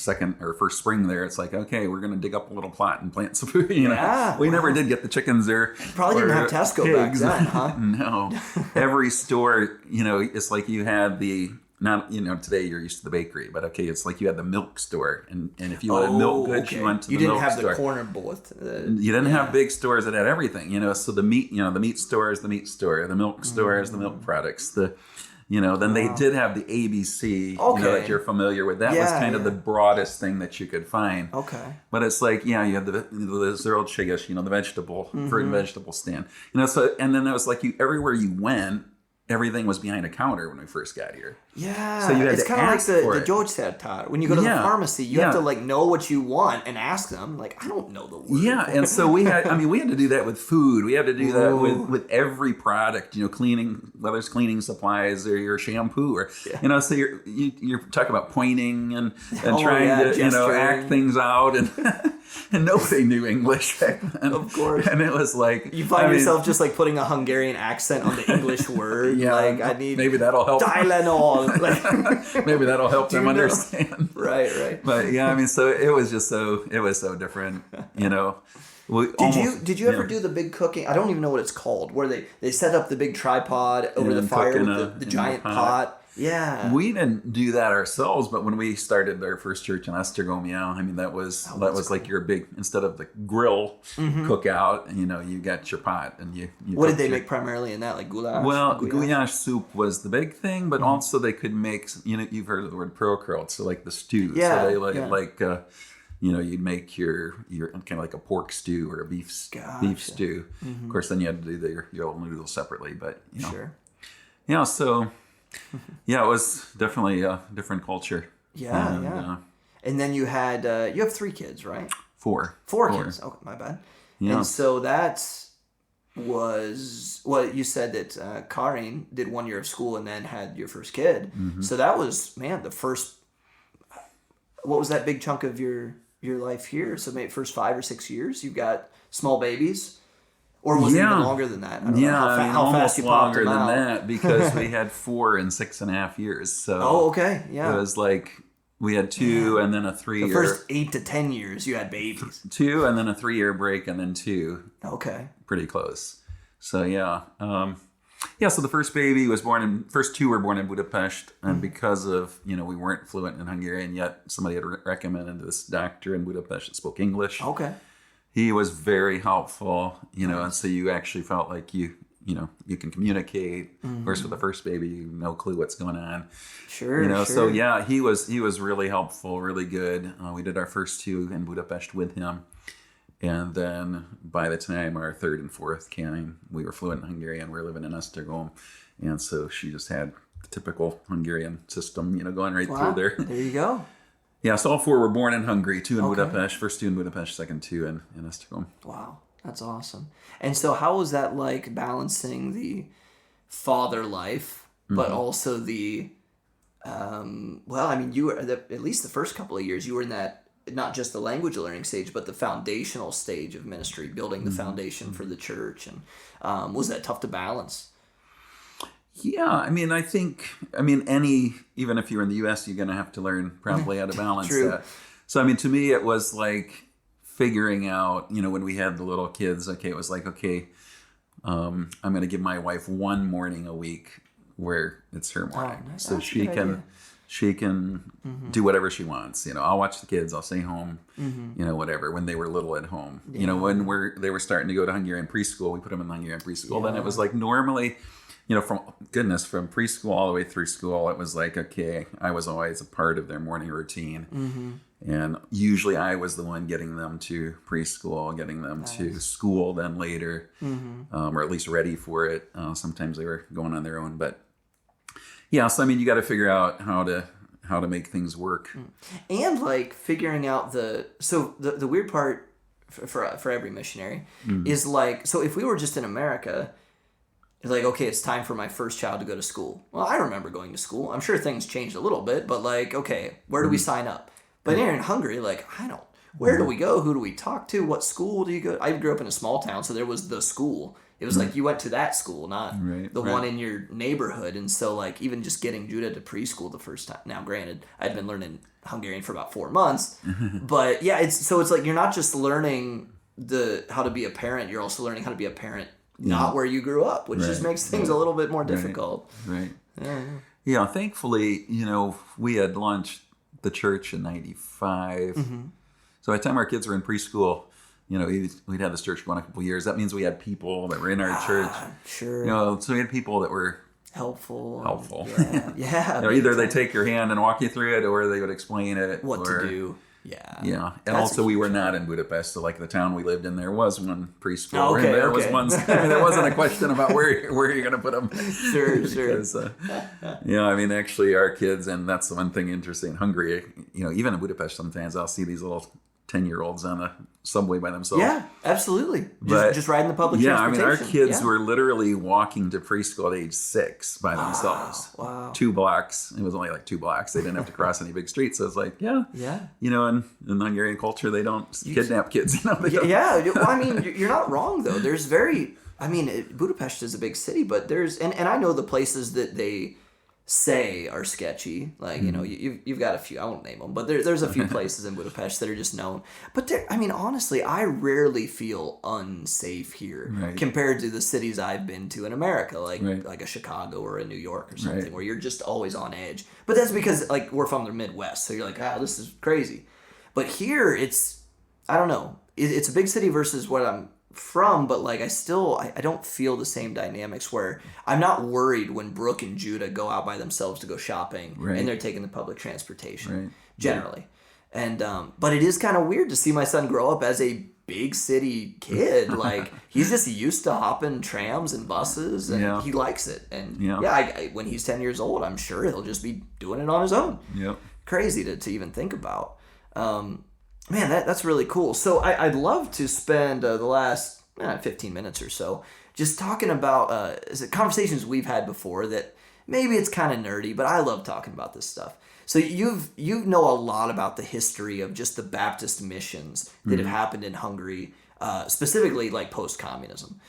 S3: first spring there, it's like, okay, we're going to dig up a little plot and plant some food. We never did get the chickens there.
S2: Probably didn't have Tesco
S3: pigs.
S2: Back then, huh?
S3: No. Every store, it's like you had today you're used to the bakery, but okay, it's like you had the milk store. And if you wanted milk goods, you went to the milk store. You didn't have the
S2: corner booth.
S3: You didn't have big stores that had everything, so the meat, the meat store is the meat store, the milk store is the milk products, then they did have the ABC, that you're familiar with. That was kind of the broadest thing that you could find.
S2: Okay.
S3: But it's like, you had the zöldséges, the vegetable, fruit and vegetable stand. So, and then it was like everywhere you went, everything was behind a counter when we first got here.
S2: Yeah.
S3: So you had
S2: it's
S3: to
S2: kind of like
S3: ask
S2: the
S3: for it.
S2: gyógyszertár. When you go to the pharmacy, you have to know what you want and ask them. I don't know the word.
S3: Yeah, and so we had to do that with food. We had to do that with every product, cleaning, whether it's cleaning supplies or your shampoo or, so you're talking about pointing and trying to, act things out and nobody knew English back then.
S2: Of course.
S3: And it was like...
S2: You find yourself just putting a Hungarian accent on the English word. I need...
S3: Maybe that'll help.
S2: Tylenol.
S3: Maybe that'll help them understand.
S2: Right.
S3: But so it was so different,
S2: Did you ever do the big cooking? I don't even know what it's called, where they set up the big tripod over the fire with the giant pot. Yeah.
S3: We didn't do that ourselves, but when we started our first church in Esztergom, that was like your big, instead of the grill cookout, you got your pot and you
S2: what did they make primarily in that, like goulash?
S3: Well, goulash soup was the big thing, but also they could make, you've heard of the word prökrölt, so like the stew.
S2: Yeah.
S3: So they you'd make your kind of like a pork stew or a beef stew. Of course, then you had to do your old noodles separately, but
S2: Sure.
S3: Yeah, so it was definitely a different culture.
S2: Yeah. And then you had you have 3 kids, right?
S3: 4
S2: kids. Oh, my bad. Yeah. And so that was you said that Karin did 1 year of school and then had your first kid. So that was the first. What was that big chunk of your life here? So maybe first 5 or 6 years you've got small babies. Or was it even longer than that? I don't know how fast you popped them out.
S3: Longer than that because we had 4 and 6.5 years. So
S2: okay, yeah.
S3: It was like we had 2 and then a 3 year.
S2: The first 8 to 10 years you had babies.
S3: 2 and then a 3-year break and then 2.
S2: Okay.
S3: Pretty close. So so the first baby was first 2 were born in Budapest, and because of we weren't fluent in Hungarian yet, somebody had recommended this doctor in Budapest that spoke English.
S2: Okay.
S3: He was very helpful, and so you actually felt like you can communicate. Of course, with the first baby, no clue what's going on.
S2: Sure.
S3: So he was really helpful, really good. We did our first 2 in Budapest with him, and then by the time our 3rd and 4th came, we were fluent in Hungarian. We were living in Esztergom, and so she just had the typical Hungarian system, going right through there.
S2: There you go.
S3: Yeah, so all 4 were born in Hungary, 2 in Budapest, first 2 in Budapest, second 2 in Esztergom.
S2: Wow, that's awesome. And so how was that like balancing the father life, but also the, you were, at least the first couple of years, you were in that not just the language learning stage, but the foundational stage of ministry, building the foundation for the church. And was that tough to balance?
S3: Yeah, I mean, even if you're in the U.S., you're going to have to learn probably how to balance that. So, I mean, to me, it was like figuring out, when we had the little kids, it was like, I'm going to give my wife one morning a week where it's her morning.
S2: Nice.
S3: So she can do whatever she wants. I'll watch the kids. I'll stay home, whatever, when they were little at home.
S2: Yeah.
S3: When they were starting to go to Hungarian preschool, we put them in Hungarian preschool. Then it was like normally, from preschool all the way through school, it was like, I was always a part of their morning routine. And usually I was the one getting them to preschool, getting them to school then later, or at least ready for it. Sometimes they were going on their own, but so I mean, you got to figure out how to make things work,
S2: and like figuring out the weird part for every missionary is like, so if we were just in America, it's like, okay, it's time for my first child to go to school. Well, I remember going to school. I'm sure things changed a little bit, but like, okay, where do we sign up? But here in Hungary, like, where do we go? Who do we talk to? What school do you go? I grew up in a small town, so there was the school. It was like you went to that school, not the one in your neighborhood. And so, like, even just getting Judah to preschool the first time. Now, granted, I'd been learning Hungarian for about 4 months. But, yeah, it's like you're not just learning how to be a parent. You're also learning how to be a parent not where you grew up, which just makes things a little bit more difficult.
S3: Right. Yeah, thankfully, we had launched the church in 95. So by the time our kids were in preschool, we'd had this church going a couple of years. That means we had people that were in our church.
S2: Sure.
S3: So we had people that were
S2: helpful.
S3: Yeah. Either they take your hand and walk you through it, or they would explain it.
S2: What to do.
S3: Yeah. And also we were not in Budapest. So like the town we lived in, there was one preschool. And there was one. I mean, there wasn't a question about where you're going to put them.
S2: Sure.
S3: Because, I mean, actually our kids, and that's the one thing interesting in Hungary, even in Budapest, sometimes I'll see these little 10-year-olds on the subway by themselves.
S2: Yeah, absolutely. Just riding the public transportation.
S3: I mean, our kids were literally walking to preschool at age 6 by themselves.
S2: Wow.
S3: 2 blocks. It was only like 2 blocks. They didn't have to cross any big streets. So it's like, in Hungarian culture, they don't kidnap kids. Well,
S2: I mean, you're not wrong, though. Budapest is a big city, but and I know the places that they say are sketchy. Like, you've got a few, I won't name them, but there's a few places in Budapest that are just known. But honestly, I rarely feel unsafe here compared to the cities I've been to in America, like a Chicago or a New York or something, where you're just always on edge. But that's because like we're from the Midwest, so you're like, this is crazy. But here I don't know. It's a big city versus what I'm from, but like I don't feel the same dynamics where I'm not worried when Brooke and Judah go out by themselves to go shopping and they're taking the public transportation generally. And but it is kind of weird to see my son grow up as a big city kid. Like he's just used to hopping trams and buses, and he likes it. And when he's 10 years old, I'm sure he'll just be doing it on his own. Crazy to even think about. Man, that's really cool. So I'd love to spend the last 15 minutes or so just talking about conversations we've had before that maybe it's kind of nerdy, but I love talking about this stuff. So you know a lot about the history of just the Baptist missions that have happened in Hungary, specifically like post-communism.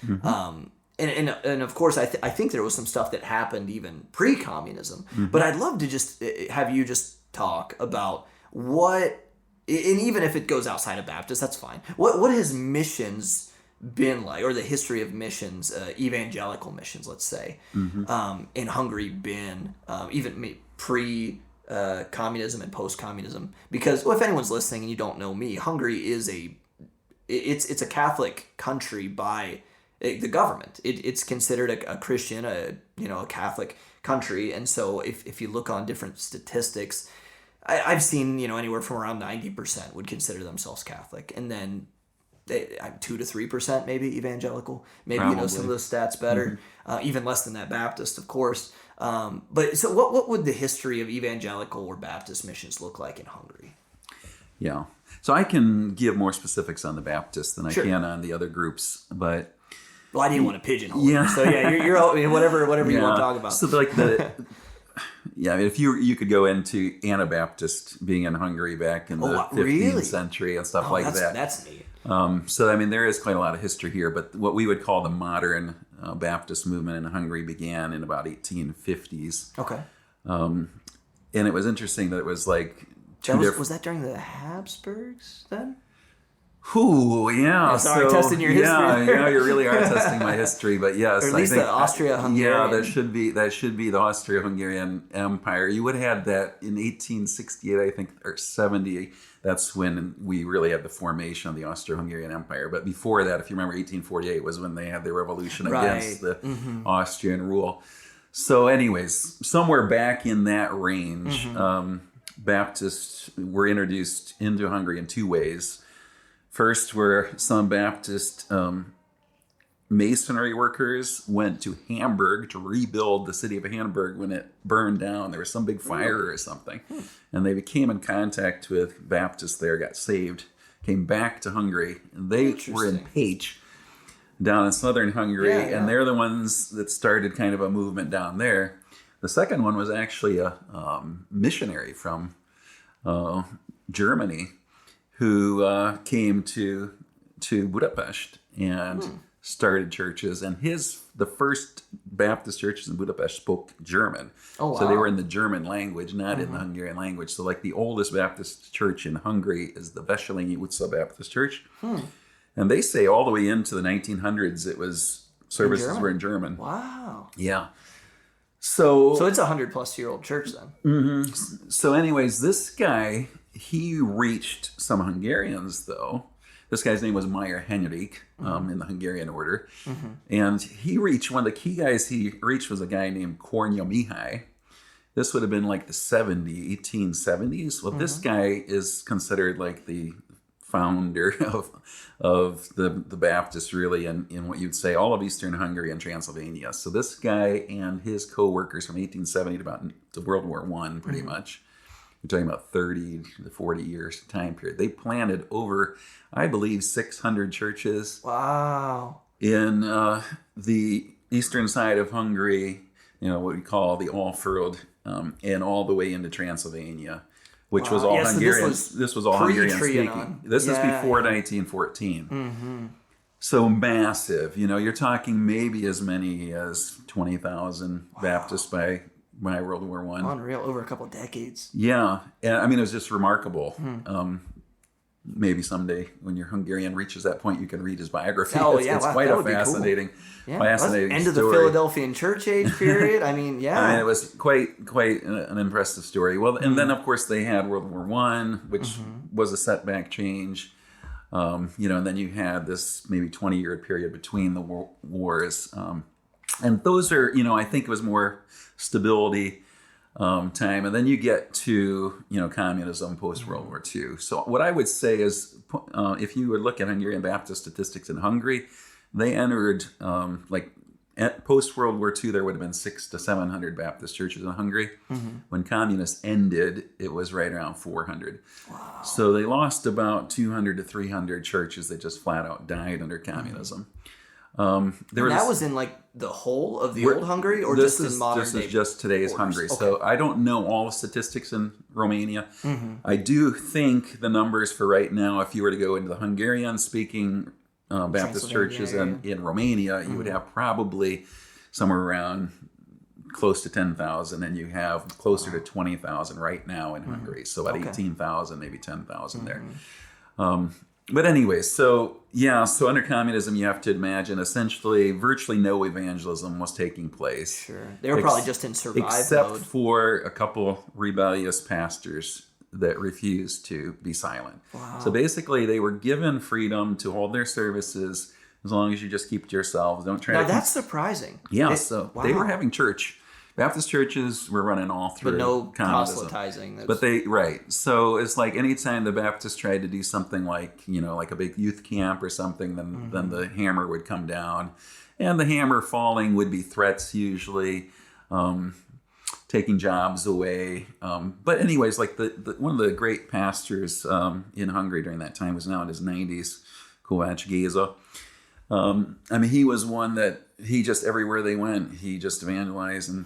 S2: And of course, I think there was some stuff that happened even pre-communism. But I'd love to just have you just talk about what. And even if it goes outside of Baptist, that's fine. What has missions been like, or the history of missions, evangelical missions, let's say, in Hungary been, even pre-communism and post-communism? Because if anyone's listening and you don't know me, Hungary is it's a Catholic country by the government. It's considered a Christian, a Catholic country, and so if you look on different statistics, I've seen, anywhere from around 90% would consider themselves Catholic. And then 2 to 3% maybe evangelical. Maybe, some of those stats better. Even less than that Baptist, of course. But so what would the history of evangelical or Baptist missions look like in Hungary?
S3: Yeah. So I can give more specifics on the Baptist than I can on the other groups. But
S2: I didn't want to pigeonhole you. So you're whatever you want to talk about.
S3: So like Yeah, I mean, if you could go into Anabaptist being in Hungary back in the 15th
S2: really?
S3: century and stuff like that.
S2: That's neat.
S3: So, I mean, there is quite a lot of history here, but what we would call the modern Baptist movement in Hungary began in about 1850s.
S2: Okay.
S3: And it was interesting that it was like
S2: was that during the Habsburgs then?
S3: Ooh, yeah.
S2: Sorry, testing your history.
S3: Yeah, you really are testing my history. But yes,
S2: or at least the Austria-Hungarian.
S3: Yeah, that should be the Austria-Hungarian Empire. You would have had that in 1868, I think, or 70. That's when we really had the formation of the Austro-Hungarian Empire. But before that, if you remember, 1848 was when they had the revolution against the Austrian rule. So anyways, somewhere back in that range, Baptists were introduced into Hungary in two ways. First, where some Baptist masonry workers went to Hamburg to rebuild the city of Hamburg when it burned down. There was some big fire or something. And they became in contact with Baptists there, got saved, came back to Hungary. And they were in Pécs, down in southern Hungary, and they're the ones that started kind of a movement down there. The second one was actually a missionary from Germany who came to Budapest and started churches. And the first Baptist churches in Budapest spoke German. Oh, wow. So they were in the German language, not in the Hungarian language. So like the oldest Baptist church in Hungary is the Veselény utca Baptist Church. And they say all the way into the 1900s, services were in German.
S2: Wow.
S3: Yeah. So
S2: it's a 100-plus-year-old church then.
S3: So anyways, this guy, he reached some Hungarians, though. This guy's name was Meyer Henrik in the Hungarian order. And he reached, one of the key guys he reached was a guy named Kornya Mihai. This would have been like the 1870s. Well, this guy is considered like the founder of the Baptists, really, in what you'd say all of Eastern Hungary and Transylvania. So this guy and his co-workers from 1870 to World War I, pretty much, we're talking about 30 to 40 years time period. They planted over, I believe, 600 churches.
S2: Wow.
S3: In the eastern side of Hungary, what we call the Alföld, and all the way into Transylvania, which was all Hungarian. This was all Hungarian speaking. This is before 1914. So massive. You're talking maybe as many as 20,000 Baptists by World War I.
S2: Unreal, over a couple of decades.
S3: Yeah. And I mean, it was just remarkable. Maybe someday when your Hungarian reaches that point, you can read his biography. It's quite a fascinating, fascinating
S2: end
S3: story.
S2: of the Philadelphian church age period. I mean,
S3: it was quite an impressive story. Well, and then of course they had World War I, which was a setback change. And then you had this maybe 20-year period between the wars. And those are, I think it was more stability time. And then you get to, communism post-World War II. So what I would say is, if you would look at Hungarian Baptist statistics in Hungary, they entered, post-World War II, there would have been 600 to 700 Baptist churches in Hungary. When communists ended, it was right around 400. Wow. So they lost about 200 to 300 churches that just flat out died under communism.
S2: That was in like the whole of the old Hungary, or just in modern day?
S3: This is just today's Hungary.
S2: Okay.
S3: So I don't know all the statistics in Romania. I do think the numbers for right now, if you were to go into the Hungarian-speaking Baptist churches in Romania, you would have probably somewhere around close to 10,000, and you have closer to 20,000 right now in Hungary. So about 18,000, maybe 10,000 there. But anyway, so under communism, you have to imagine essentially virtually no evangelism was taking place.
S2: Sure. They were probably just in survival mode.
S3: Except for a couple rebellious pastors that refused to be silent. Wow. So basically, they were given freedom to hold their services as long as you just keep to yourselves. Don't try to...
S2: Now, that's surprising.
S3: Yeah, they were having church. Baptist churches were running all through communism.
S2: But no proselytizing.
S3: So it's like anytime the Baptists tried to do something like, like a big youth camp or something, then the hammer would come down. And the hammer falling would be threats usually, taking jobs away. But anyways, like one of the great pastors in Hungary during that time was now in his 90s, Kovács Géza. I mean, he was one that he just, everywhere they went, he just evangelized, and,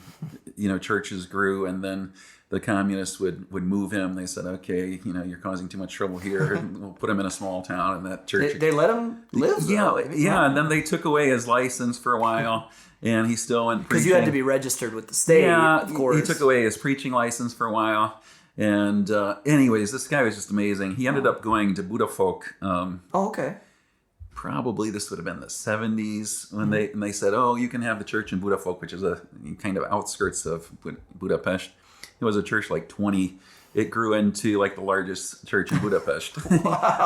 S3: churches grew. And then the communists would move him. They said, okay, you're causing too much trouble here. We'll put him in a small town, and that church.
S2: They let him live?
S3: Yeah. And then they took away his license for a while. And he still went preaching.
S2: Because you had to be registered with the state, of course.
S3: He took away his preaching license for a while. And anyways, this guy was just amazing. He ended up going to Budapest.
S2: Okay.
S3: Probably this would have been the 70s when they said, oh, you can have the church in Budapest, which is a kind of outskirts of Budapest. It was a church like 20. It grew into like the largest church in Budapest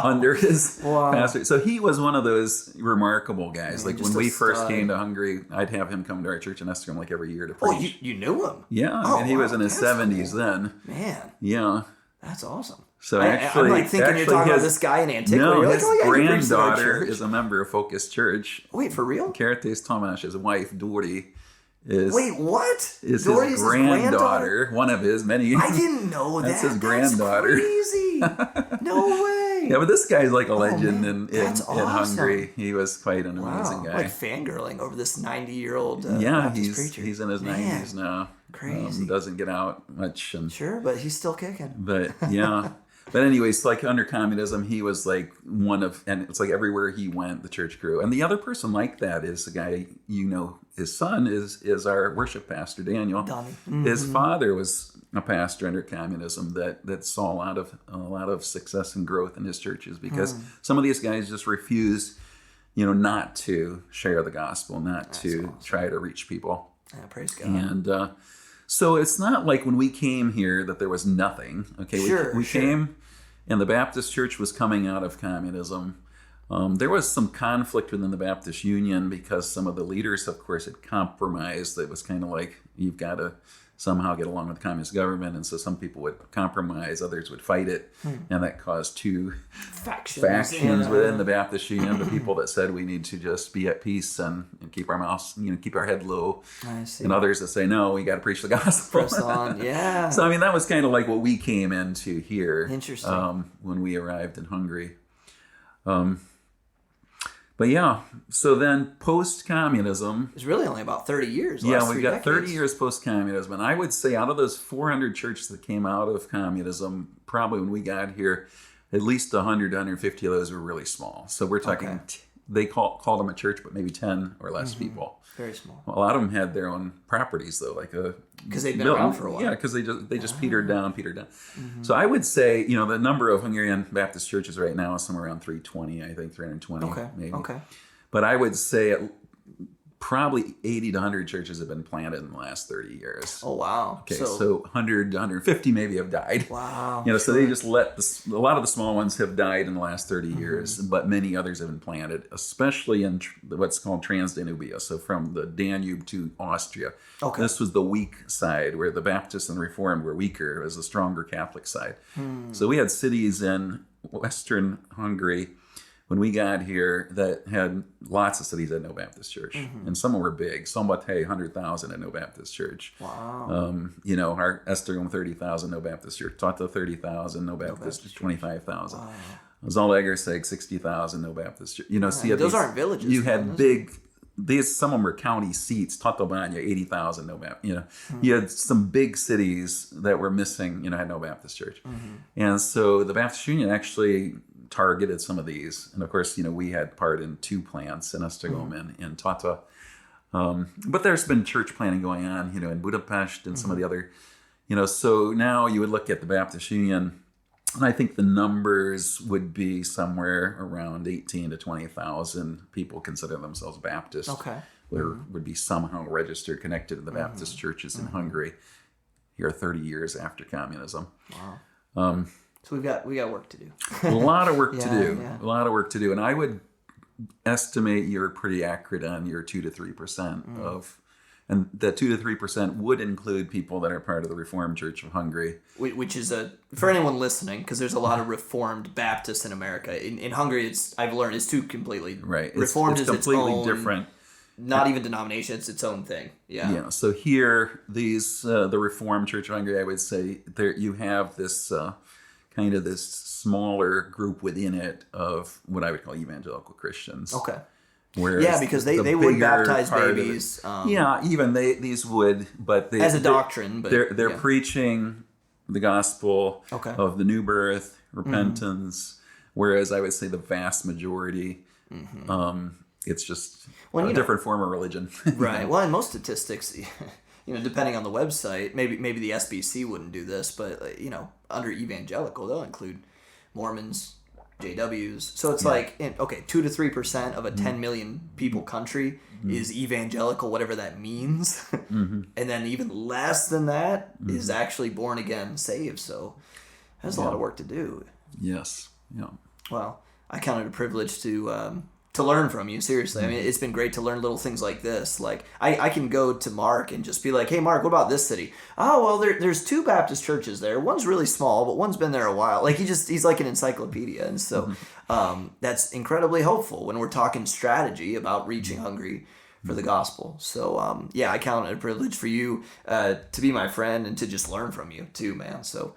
S3: under his pastor. So he was one of those remarkable guys. Like when we first came to Hungary, I'd have him come to our church in Eston like every year to preach.
S2: Oh, you knew him?
S3: Yeah, he was in his 70s then.
S2: Man.
S3: Yeah.
S2: That's awesome.
S3: So actually,
S2: I'm like thinking you're talking about this guy in antiquity.
S3: No,
S2: you're
S3: his
S2: like,
S3: granddaughter is a member of Focus Church.
S2: Wait, for real?
S3: Kertész Tamás, his wife, Dori, is...
S2: Wait, what?
S3: Is
S2: Dory
S3: his
S2: is
S3: granddaughter. One of his many.
S2: I didn't know that.
S3: That's his granddaughter.
S2: That's crazy. No way.
S3: Yeah, but this guy's like a legend in
S2: awesome.
S3: Hungary. He was quite an amazing guy.
S2: Like fangirling over this 90-year-old
S3: Baptist
S2: preacher.
S3: He's in his 90s now.
S2: Crazy.
S3: Doesn't get out much.
S2: Sure, but he's still kicking.
S3: But yeah. But anyways, like under communism, he was like one of, and it's like everywhere he went, the church grew. And the other person like that is the guy, his son is our worship pastor, Daniel.
S2: Mm-hmm.
S3: His father was a pastor under communism that saw a lot of success and growth in his churches because some of these guys just refused, not to share the gospel, not to try to reach people.
S2: Yeah, praise God.
S3: And so it's not like when we came here that there was nothing. Okay, we came, and the Baptist church was coming out of communism. There was some conflict within the Baptist Union because some of the leaders, of course, had compromised. It was kind of like you've got to somehow get along with the communist government, and so some people would compromise, others would fight it, and that caused two factions within the Baptist Union. The people that said we need to just be at peace and keep our mouths, keep our head low,
S2: I see.
S3: And others that say no, we got to preach the gospel.
S2: Press on, yeah.
S3: So I mean, that was kind of like what we came into here.
S2: Interesting.
S3: When we arrived in Hungary. But yeah, so then post-communism...
S2: It's really only about 30 years.
S3: Yeah, we've got 30 years post-communism. And I would say out of those 400 churches that came out of communism, probably when we got here, at least 100 to 150 of those were really small. So we're talking, they called them a church, but maybe 10 or less people.
S2: Very small.
S3: Well, a lot of them had their own properties, though, like
S2: because they've been around for a while.
S3: Yeah, because they just petered down. So I would say, the number of Hungarian Baptist churches right now is somewhere around 320, I think, 320 maybe.
S2: Okay.
S3: But I would say probably 80 to 100 churches have been planted in the last 30 years.
S2: Oh, wow.
S3: Okay, so 100 to 150 maybe have died.
S2: Wow.
S3: So they just let a lot of the small ones have died in the last 30 years, but many others have been planted, especially in what's called Transdanubia, so from the Danube to Austria.
S2: Okay.
S3: This was the weak side, where the Baptists and Reformed were weaker. It was the stronger Catholic side. So we had cities in Western Hungary when we got here that had lots of cities that had no Baptist church. And some were big. Sombate, 100,000 had no Baptist church.
S2: Wow.
S3: Our Eston, 30,000, no Baptist church. Tata, 30,000, no Baptist, 25,000. Wow. Zalaegerszeg, 60,000, no Baptist church. So
S2: those aren't villages.
S3: You had big... some of them were county seats. Tatabánya, 80,000, no Baptist. You had some big cities that were missing, had no Baptist church. And so the Baptist Union actually targeted some of these. And of course, we had part in 2 plants in Esztergom and Tata. But there's been church planting going on, in Budapest and some of the other, so now you would look at the Baptist Union, and I think the numbers would be somewhere around 18 to 20,000 people consider themselves Baptist.
S2: Okay.
S3: Or would be somehow registered, connected to the Baptist churches in Hungary here 30 years after communism.
S2: Wow. So we got work to do.
S3: A lot of work to do.
S2: Yeah.
S3: A lot of work to do. And I would estimate you're pretty accurate on your 2 to 3% of... And that 2 to 3% would include people that are part of the Reformed Church of Hungary.
S2: Which is for anyone listening, because there's a lot of Reformed Baptists in America. In Hungary, I've learned it's two completely...
S3: Right.
S2: Reformed
S3: it's
S2: is
S3: completely
S2: its own...
S3: different.
S2: Not even denomination, it's its own thing. Yeah.
S3: Yeah. So here, the Reformed Church of Hungary, I would say, there you have this kind of this smaller group within it of what I would call evangelical Christians.
S2: Okay.
S3: Whereas
S2: because they would baptize babies.
S3: Even these would, but
S2: as a doctrine. But
S3: they're preaching the gospel of the new birth, repentance. Whereas I would say the vast majority, it's just a different form of religion.
S2: Right. Well, and most statistics, depending on the website, maybe the SBC wouldn't do this, but under evangelical, they'll include Mormons, JWs. So it's 2 to 3% of a 10 million people country is evangelical, whatever that means. And then even less than that is actually born again, saved. So that's a lot of work to do.
S3: Yes. Yeah.
S2: Well, I count it a privilege to learn from you. Seriously. I mean, it's been great to learn little things like this. Like I can go to Mark and just be like, hey, Mark, what about this city? Oh, well, there's 2 Baptist churches there. One's really small, but one's been there a while. Like he's like an encyclopedia. And so that's incredibly helpful when we're talking strategy about reaching Hungary for the gospel. So I count it a privilege for you to be my friend and to just learn from you too, man. So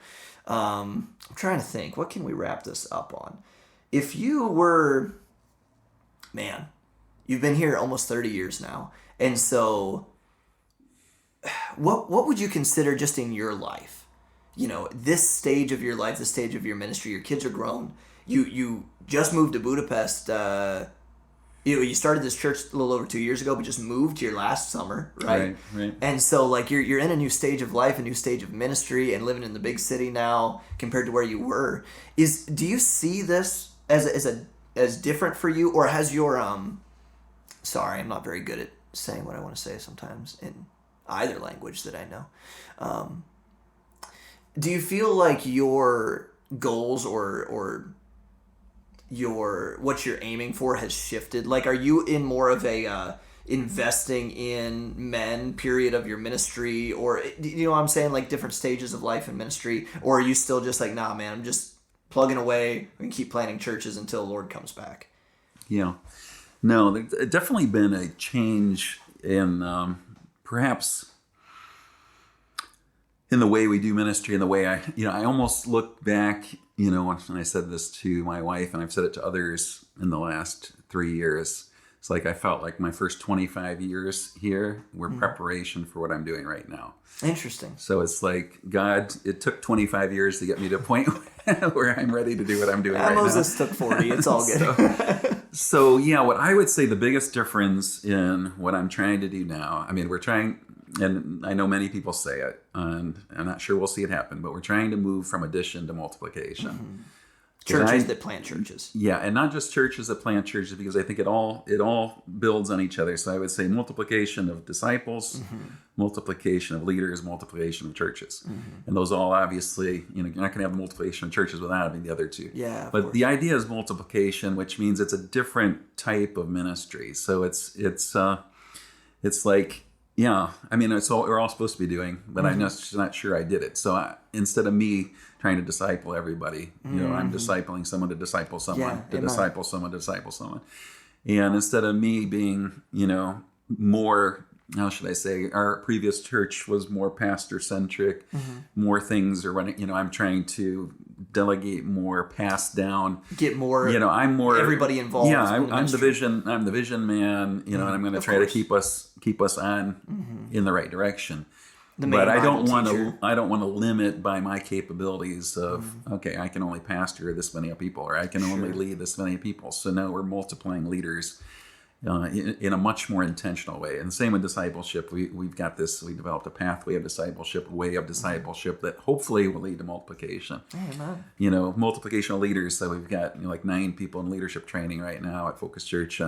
S2: I'm trying to think, what can we wrap this up on? If you were... Man, you've been here almost 30 years now. And so what would you consider just in your life? This stage of your life, this stage of your ministry, your kids are grown. You just moved to Budapest. You started this church a little over 2 years ago, but just moved here last summer, right?
S3: Right.
S2: And so you're in a new stage of life, a new stage of ministry, and living in the big city now compared to where you were. Do you see this as different for you, or has your sorry, I'm not very good at saying what I want to say sometimes in either language that I know. Do you feel like your goals or your what you're aiming for has shifted? Like, are you in more of a investing in men period of your ministry, or you know what I'm saying, like different stages of life and ministry, or are you still just like, nah, man, I'm just plugging away and keep planting churches until the Lord comes back?
S3: Yeah. No, there's definitely been a change in perhaps in the way we do ministry, and the way I almost look back, when I said this to my wife, and I've said it to others in the last 3 years. It's like I felt like my first 25 years here were preparation for what I'm doing right now.
S2: Interesting.
S3: So it's like, God, it took 25 years to get me to a point where I'm ready to do what I'm doing right now.
S2: Moses took 40. It's all good.
S3: So, what I would say the biggest difference in what I'm trying to do now, I mean, we're trying, and I know many people say it, and I'm not sure we'll see it happen, but we're trying to move from addition to multiplication.
S2: Churches that plant churches.
S3: Yeah, and not just churches that plant churches, because I think it all builds on each other. So I would say multiplication of disciples, multiplication of leaders, multiplication of churches. And those all obviously, you're not going to have the multiplication of churches without having the other two.
S2: Yeah.
S3: But the idea is multiplication, which means it's a different type of ministry. So it's like, I mean, it's all we're all supposed to be doing, but I'm just not sure I did it. So instead of me trying to disciple everybody, I'm discipling someone to disciple someone, disciple someone to disciple someone. And instead of me being, more, how should I say, our previous church was more pastor-centric, more things are running, I'm trying to delegate more, pass down.
S2: Get more,
S3: I'm more
S2: everybody involved.
S3: Yeah, I'm the vision man, and I'm going to try to keep us on in the right direction. But I don't want to limit by my capabilities of, okay, I can only pastor this many people, or I can only lead this many people. So now we're multiplying leaders in a much more intentional way. And the same with discipleship. We've got this, we developed a pathway of discipleship, a way of discipleship that hopefully will lead to multiplication.
S2: Amen.
S3: Multiplication of leaders. So we've got like 9 people in leadership training right now at Focus Church,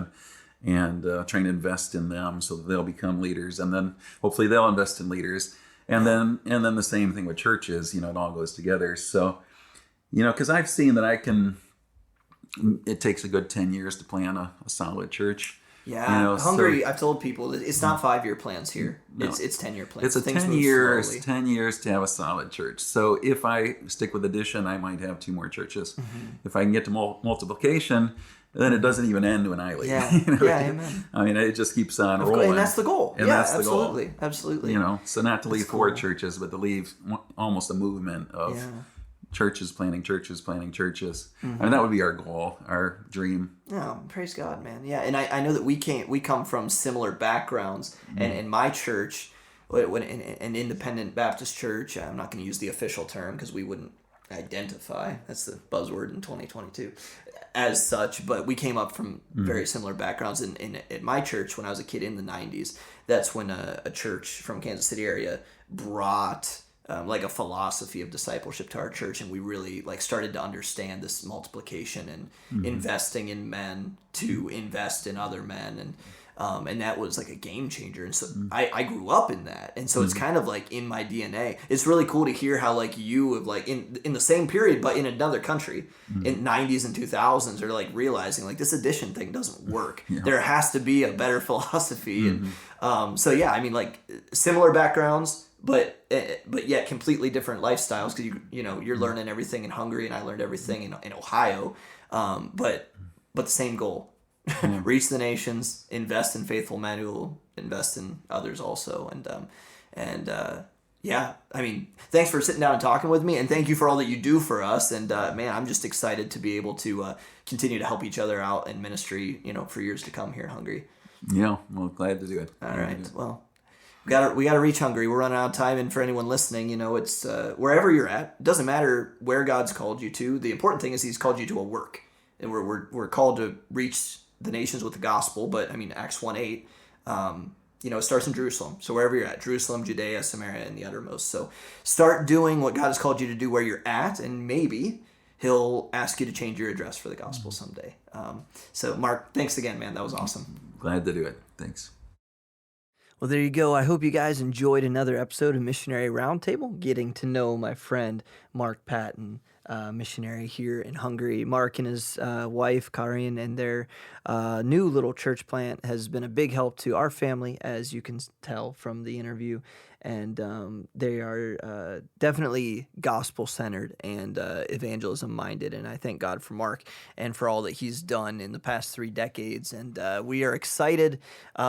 S3: and trying to invest in them so that they'll become leaders, and then hopefully they'll invest in leaders, and then the same thing with churches. It all goes together. So, because I've seen that it takes a good 10 years to plan a solid church.
S2: Yeah, Hungary. I've told people that it's not 5-year plans here. No, it's 10-year plans.
S3: It's 10 years to have a solid church. So if I stick with addition, I might have 2 more churches. If I can get to multiplication, then it doesn't even end when I leave.
S2: Yeah, amen.
S3: I mean, it just keeps on rolling.
S2: And that's the goal.
S3: And that's the goal.
S2: Absolutely.
S3: So not to leave 4 churches, but to leave almost a movement of churches, planting churches. I mean, that would be our goal, our dream.
S2: Oh, praise God, man. Yeah, and I know that we come from similar backgrounds, and in my church, when an independent Baptist church, I'm not going to use the official term because we wouldn't identify, that's the buzzword in 2022, as such, but we came up from very similar backgrounds. In my church, when I was a kid in the 90s, that's when a church from Kansas City area brought like a philosophy of discipleship to our church, and we really like started to understand this multiplication and investing in men to invest in other men, and that was like a game changer. And so I grew up in that, and so it's kind of like in my DNA. It's really cool to hear how like you have like in the same period but in another country in 90s and 2000s are like realizing like this addition thing doesn't work. There has to be a better philosophy. And so yeah, I mean like similar backgrounds, but yet completely different lifestyles, because you know you're learning everything in Hungary and I learned everything in Ohio, but the same goal. Reach the nations, invest in faithful men who will invest in others also. And yeah, I mean, thanks for sitting down and talking with me, and thank you for all that you do for us. And man, I'm just excited to be able to continue to help each other out in ministry, you know, for years to come here in Hungary.
S3: Yeah, well, glad to do it.
S2: All right, well, we gotta reach Hungary. We're running out of time, and for anyone listening, you know, it's wherever you're at. It doesn't matter where God's called you to. The important thing is He's called you to a work, and we're called to reach the nations with the gospel. But I mean, Acts 1:8, you know, it starts in Jerusalem. So wherever you're at, Jerusalem, Judea, Samaria, and the uttermost. So start doing what God has called you to do where you're at, and maybe He'll ask you to change your address for the gospel someday. So Mark, thanks again, man. That was awesome.
S3: Glad to do it. Thanks.
S2: Well, there you go. I hope you guys enjoyed another episode of Missionary Roundtable, getting to know my friend Marc Patton, missionary here in Hungary. Mark and his wife, Karin, and their new little church plant has been a big help to our family, as you can tell from the interview. And they are definitely gospel-centered and evangelism-minded. And I thank God for Mark and for all that he's done in the past 3 decades. And we are excited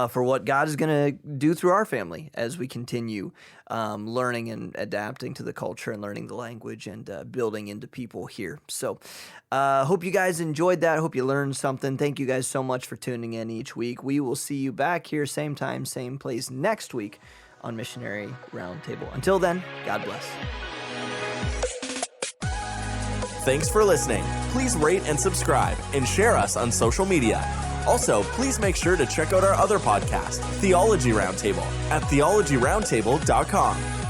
S2: for what God is going to do through our family as we continue learning and adapting to the culture and learning the language and building into people here. So hope you guys enjoyed that. Hope you learned something. Thank you guys so much for tuning in each week. We will see you back here, same time, same place next week on Missionary Roundtable. Until then, God bless.
S1: Thanks for listening. Please rate and subscribe and share us on social media. Also, please make sure to check out our other podcast, Theology Roundtable, at theologyroundtable.com.